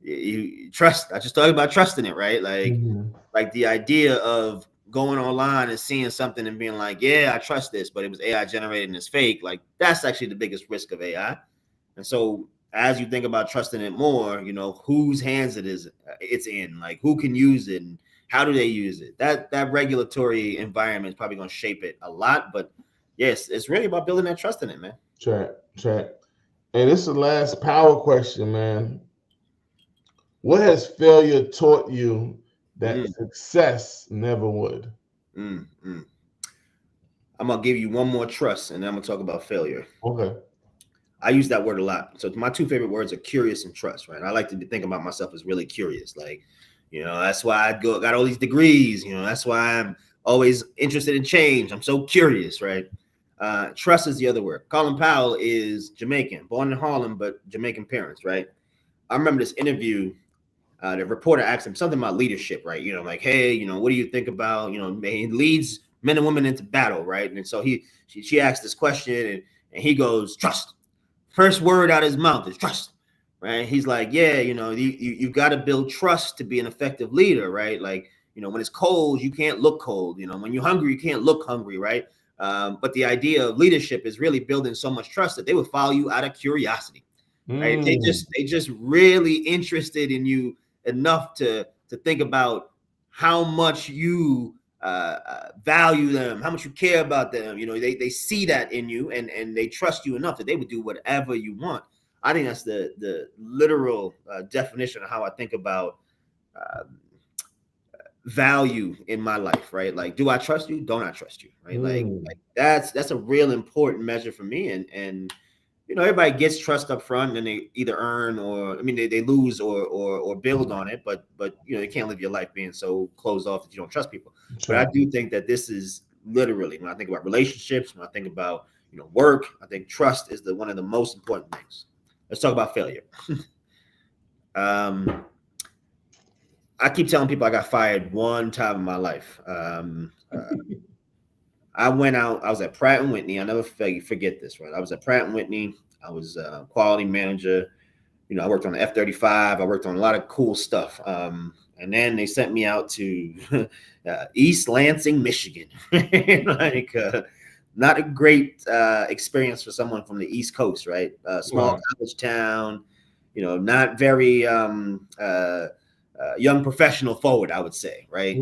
You trust. I just talked about trusting it, right? Like the idea of going online and seeing something and being like, yeah, I trust this, but it was AI generated and it's fake. Like that's actually the biggest risk of AI. And so as you think about trusting it more, whose hands it's in, like who can use it and how do they use it? That regulatory environment is probably going to shape it a lot, but yes, it's really about building that trust in it, man. Check. And this is the last power question, man. What has failure taught you that success never would? I'm going to give you one more trust, and then I'm going to talk about failure. Okay. I use that word a lot. So my two favorite words are curious and trust, right? I like to think about myself as really curious. Like, that's why I got all these degrees. That's why I'm always interested in change. I'm so curious, right? Trust is the other word. Colin Powell is Jamaican, born in Harlem, but Jamaican parents, right? I remember this interview. The reporter asked him something about leadership, right? Like, hey, what do you think about, he leads men and women into battle, right? And so she asked this question, and he goes, trust. First word out of his mouth is trust, right? He's like, yeah, you've got to build trust to be an effective leader, right? Like, when it's cold, you can't look cold. When you're hungry, you can't look hungry, right? But the idea of leadership is really building so much trust that they would follow you out of curiosity, right? They just really interested in you enough to think about how much you value them, how much you care about them. They see that in you, and they trust you enough that they would do whatever you want. I think that's the literal definition of how I think about value in my life, right? Like, do I trust you? Don't I trust you? Right? Like that's a real important measure for me. And everybody gets trust up front, and they either earn or they lose or build on it. But you can't live your life being so closed off that you don't trust people. Sure. But I do think that this is literally, when I think about relationships, when I think about work, I think trust is one of the most important things. Let's talk about failure. I keep telling people I got fired one time in my life. I went out. I was at Pratt & Whitney. I'll never forget this, right? I was at Pratt & Whitney. I was a quality manager. I worked on the F-35. I worked on a lot of cool stuff. And then they sent me out to East Lansing, Michigan. Like, not a great experience for someone from the East Coast, right? Small college town, not very young professional forward, I would say, right?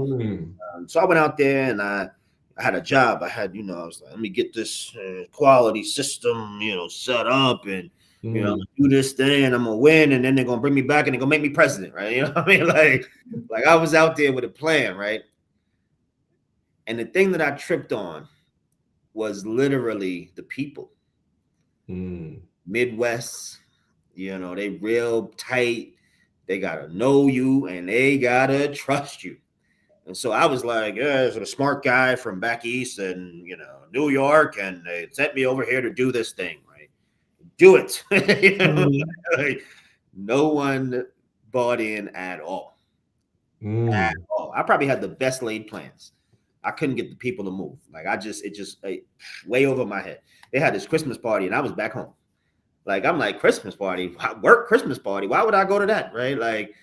So I went out there, and I had a job. I had, I was like, let me get this quality system, set up, and do this thing, and I'm gonna win, and then they're gonna bring me back, and they're gonna make me president, right? What I mean? Like I was out there with a plan, right? And the thing that I tripped on was literally the people. Midwest, they real tight. They gotta know you, and they gotta trust you. And so I was like, yeah, so the smart guy from back east and New York, and they sent me over here to do this thing, right? Do it. Like, no one bought in at all. At all. I probably had the best laid plans. I couldn't get the people to move. Like, it just way over my head. They had this Christmas party, and I was back home. Like, I'm like, Christmas party, work Christmas party. Why would I go to that, right? Like,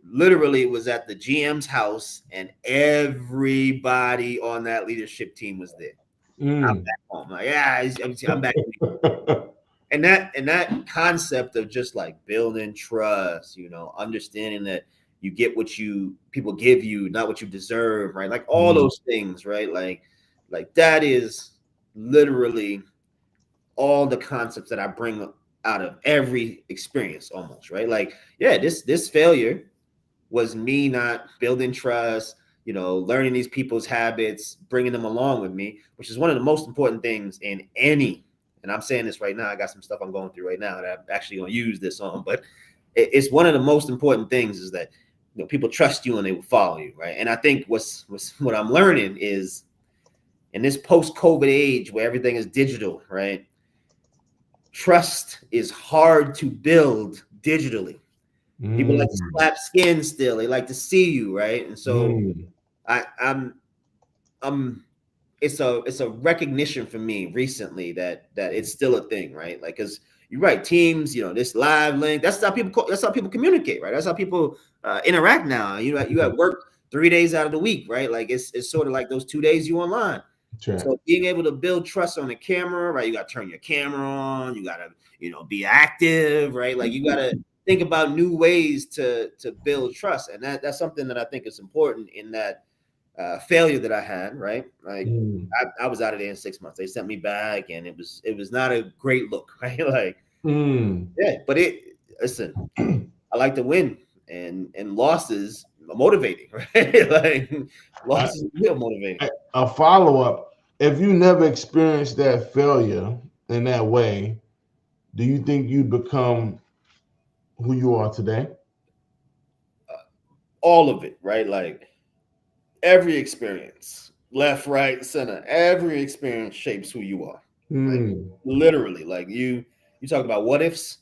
literally, it was at the GM's house, and everybody on that leadership team was there. I'm back home. Like, yeah, I'm back. And that concept of just like building trust, understanding that you get what people give you, not what you deserve, right? Like all those things, right? Like that is literally all the concepts that I bring out of every experience almost, right? Like, yeah, this failure was me not building trust, learning these people's habits, bringing them along with me, which is one of the most important things in any, and I'm saying this right now, I got some stuff I'm going through right now that I'm actually going to use this on, but it's one of the most important things is that, people trust you and they will follow you, right? And I think what I'm learning is in this post-COVID age where everything is digital, right? Trust is hard to build digitally. People like to slap skin still. They like to see you, right? And so it's a recognition for me recently that it's still a thing, right? Like, because you're right, teams, this live link, that's how people communicate, right? That's how people interact now. You have work 3 days out of the week, right? Like it's sort of like those 2 days you online. Right. So being able to build trust on the camera, right? You got to turn your camera on. You got to, be active, right? Like you got to think about new ways to build trust. And that's something that I think is important in that failure that I had, right? Like I was out of there in 6 months. They sent me back, and it was not a great look, right? Like, yeah, but listen, I like to win, and losses are motivating, right? Like losses are real motivating. A follow-up, if you never experienced that failure in that way, do you think you'd become who you are today? All of it, right? Like every experience, left, right, center, every experience shapes who you are. Like literally, like you talk about what ifs,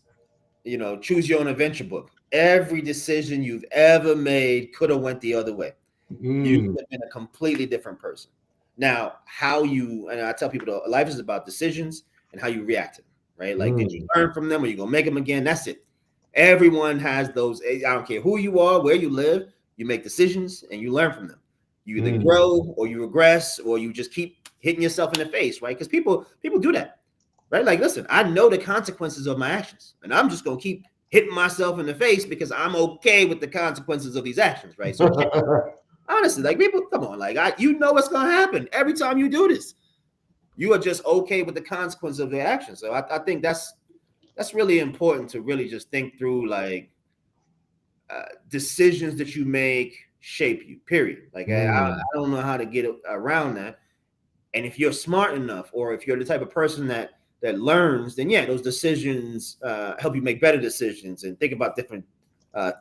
choose your own adventure book. Every decision you've ever made could have went the other way. You could have been a completely different person. Now, and I tell people that life is about decisions and how you react to them, right? Like, did you learn from them or you going to make them again? That's it. Everyone has those. I don't care who you are, where you live, you make decisions and you learn from them. You either grow or you regress or you just keep hitting yourself in the face, right? Because people do that, right? Like, listen, I know the consequences of my actions and I'm just going to keep hitting myself in the face because I'm okay with the consequences of these actions, right? So honestly, like people, come on, like you know what's gonna happen every time you do this. You are just okay with the consequence of their actions. So I think that's really important to really just think through, like decisions that you make shape you. Period. Like I don't know how to get around that. And if you're smart enough, or if you're the type of person that learns, then yeah, those decisions help you make better decisions and think about different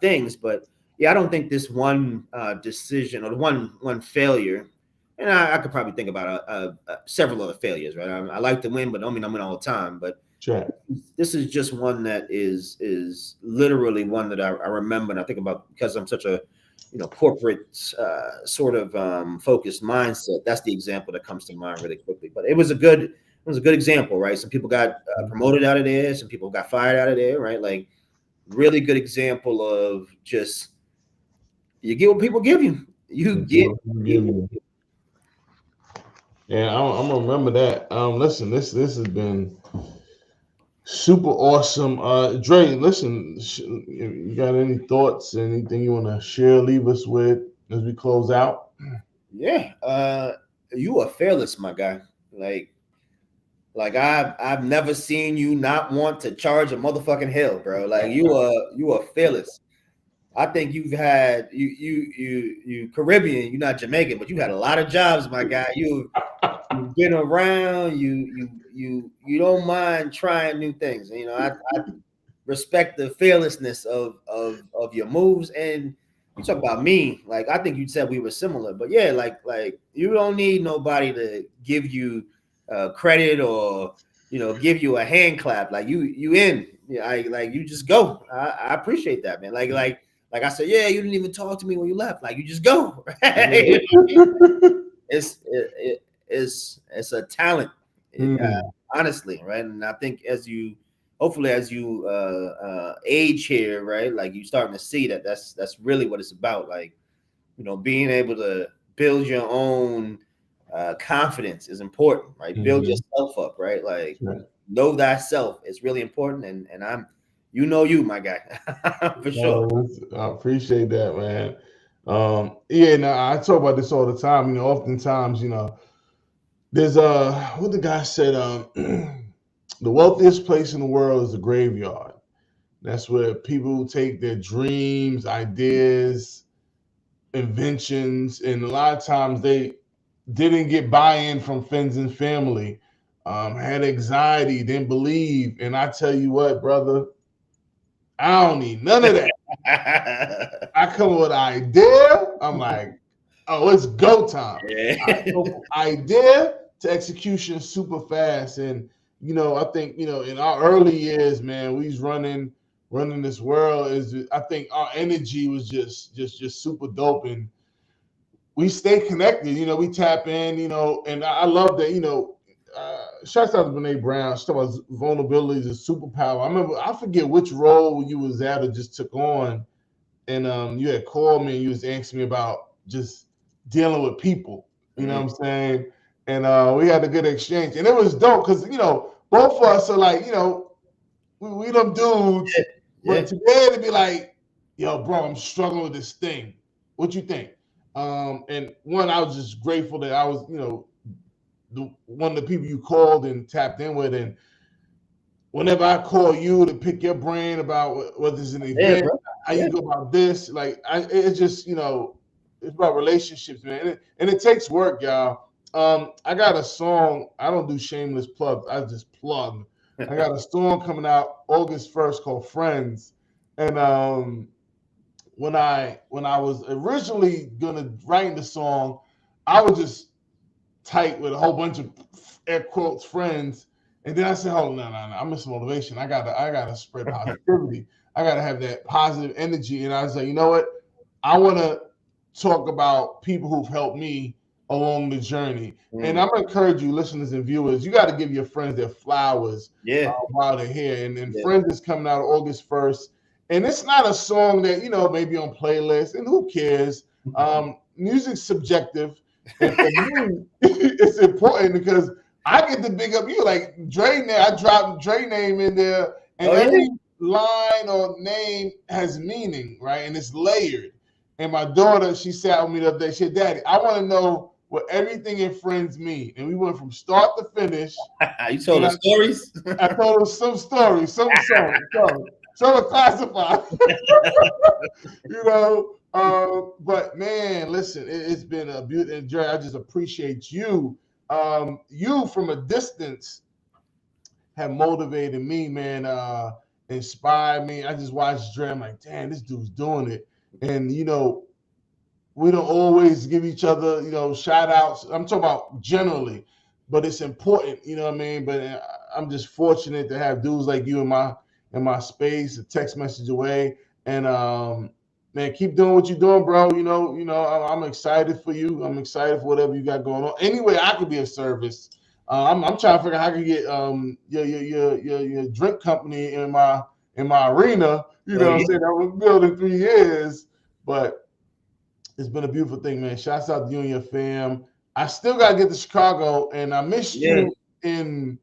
things. But yeah, I don't think this one decision or one failure, and I could probably think about several other failures, right? I like to win, but don't mean I win all the time. But this is just one that is literally one that I remember and I think about because I'm such a corporate sort of focused mindset. That's the example that comes to mind really quickly. But it was a good example, right? Some people got promoted out of there, some people got fired out of there, right? Like really good example of just you get what people give you. You get what people give you. Yeah, I'm gonna remember that. Listen, this has been super awesome. Dre, listen, you got any thoughts, anything you want to share, leave us with as we close out? Yeah, you are fearless, my guy. Like I've never seen you not want to charge a motherfucking hill, bro. Like you are fearless. I think you've had you Caribbean, you're not Jamaican, but you had a lot of jobs, my guy. You've been around, you don't mind trying new things. I respect the fearlessness of your moves. And you talk about me, like I think you said we were similar, but yeah, like you don't need nobody to give you credit or give you a hand clap. Like you in. Yeah, I like you just go. I appreciate that, man. Like I said, yeah, you didn't even talk to me when you left. Like you just go. Right? It's a talent, honestly, right? And I think hopefully as you age here, right, like you starting to see that's really what it's about. Like being able to build your own confidence is important, right? Build yourself up, right? Like know thyself is really important, and I'm you, my guy, for sure. I appreciate that, man. Yeah, now I talk about this all the time. Oftentimes, there's what the guy said. The wealthiest place in the world is the graveyard. That's where people take their dreams, ideas, inventions, and a lot of times they didn't get buy-in from friends and family. Had anxiety, didn't believe, and I tell you what, brother, I don't need none of that. I come with an idea. I'm like, oh, it's go time. Yeah. I go from idea to execution super fast. And I think in our early years, man, we was running this world. I think our energy was just super dope, and we stay connected. We tap in. And I love that. Shouts out to Brene Brown. She talks about vulnerability is a superpower. I forget which role you was at or just took on, and you had called me and you was asking me about just dealing with people. You know what I'm saying? And we had a good exchange, and it was dope because both of us are like we them dudes, but today to be like, yo, bro, I'm struggling with this thing. What you think? And one, I was just grateful that I was one of the people you called and tapped in with, and whenever I call you to pick your brain about whether it's an event, how you go about this, it's just it's about relationships, man, and it takes work, y'all. I got a song. I don't do shameless plugs. I just plug. I got a song coming out August 1st called Friends, and when I was originally gonna write the song, I was just tight with a whole bunch of air quotes friends, And then I said, oh, no, I miss motivation. I gotta spread positivity. I gotta have that positive energy. And I was like, you know what? I want to talk about people who've helped me along the journey. And I'm gonna encourage you, listeners and viewers, you got to give your friends their flowers while they're here. And Friends is coming out August 1st. And it's not a song that, maybe on playlist, and who cares? Music's subjective. And for me, it's important because I get to big up you. Like Dre, I dropped Dre name in there, and every line or name has meaning, right? And it's layered. And my daughter, she sat with me the other day. She said, Daddy, I want to know what everything in Friends mean. And we went from start to finish. You told her stories? I told her some stories, some are classified. But man, listen, it's been a beautiful. And Dre, I just appreciate you. You from a distance have motivated me, man, inspired me. I just watched Dre. I'm like, damn, this dude's doing it. And, we don't always give each other, shout outs. I'm talking about generally, but it's important, you know what I mean? But I'm just fortunate to have dudes like you in my space, a text message away. And, man, keep doing what you're doing, bro. I'm excited for you. I'm excited for whatever you got going on. Anyway, I could be of service. I'm trying to figure out how I can get your drink company in my arena. What I'm saying? I was building 3 years, but it's been a beautiful thing, man. Shouts out to you and your fam. I still got to get to Chicago, and I missed you in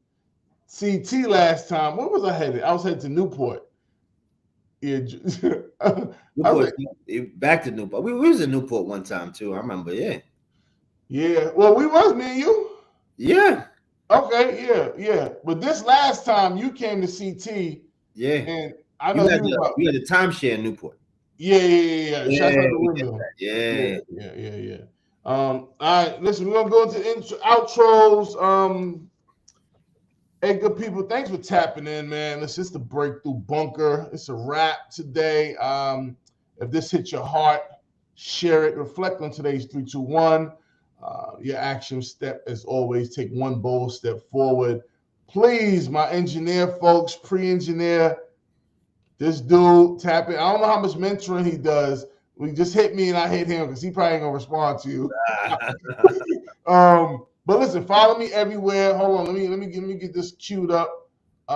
CT last time. Where was I headed? I was headed to Newport. Yeah, Newport, back to Newport. We was in Newport one time too. I remember. Yeah. Well, we was, me and you. Yeah. Okay. Yeah. But this last time you came to CT. Yeah. And I know you had a timeshare in Newport. Yeah. Shout out to Window. Yeah. All right. Listen, we're gonna go into outros. Hey, good people, thanks for tapping in, man. This is the Breakthrough Bunker. It's a wrap today. If this hit your heart, share it. Reflect on today's 3, 2, 1. Your action step, as always, take one bold step forward. Please, my engineer folks, pre-engineer, this dude, tap in. I don't know how much mentoring he does. We just hit me and I hit him because he probably ain't gonna respond to you. But listen, follow me everywhere. Hold on, let me get this queued up. We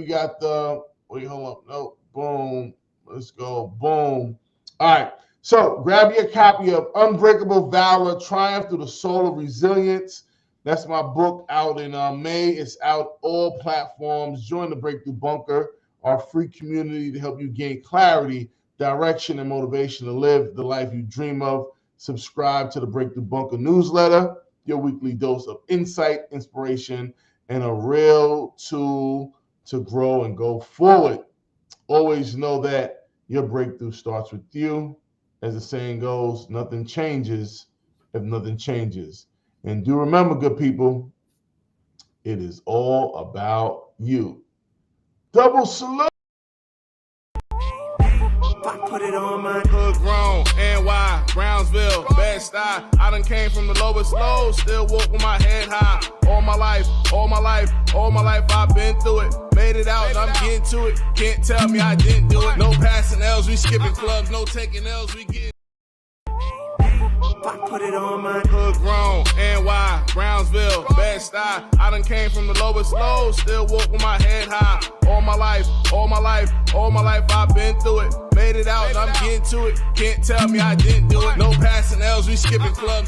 got the hold up. No, boom. Let's go. Boom. All right. So grab your copy of Unbreakable Valor, Triumph Through the Soul of Resilience. That's my book out in May. It's out all platforms. Join the Breakthrough Bunker, our free community to help you gain clarity, direction, and motivation to live the life you dream of. Subscribe to the Breakthrough Bunker newsletter, your weekly dose of insight, inspiration, and a real tool to grow and go forward. Always know that your breakthrough starts with you. As the saying goes, nothing changes if nothing changes. And do remember, good people, it is all about you. Double salute. Put it on my hood grown, NY, Brownsville, Bed-Stuy. I done came from the lowest low, still walk with my head high. All my life, I've been through it. Made it out, and I'm getting to it. Can't tell me I didn't do it. No passing L's, we skipping clubs. No taking L's, we getting. Put it on my hood grown, NY, Brownsville, Bed-Stuy. I done came from the lowest low, still walk with my head high. All my life, I've been through it. Made it out, and I'm getting to it. Can't tell me I didn't do it. No passing L's, we skipping clubs.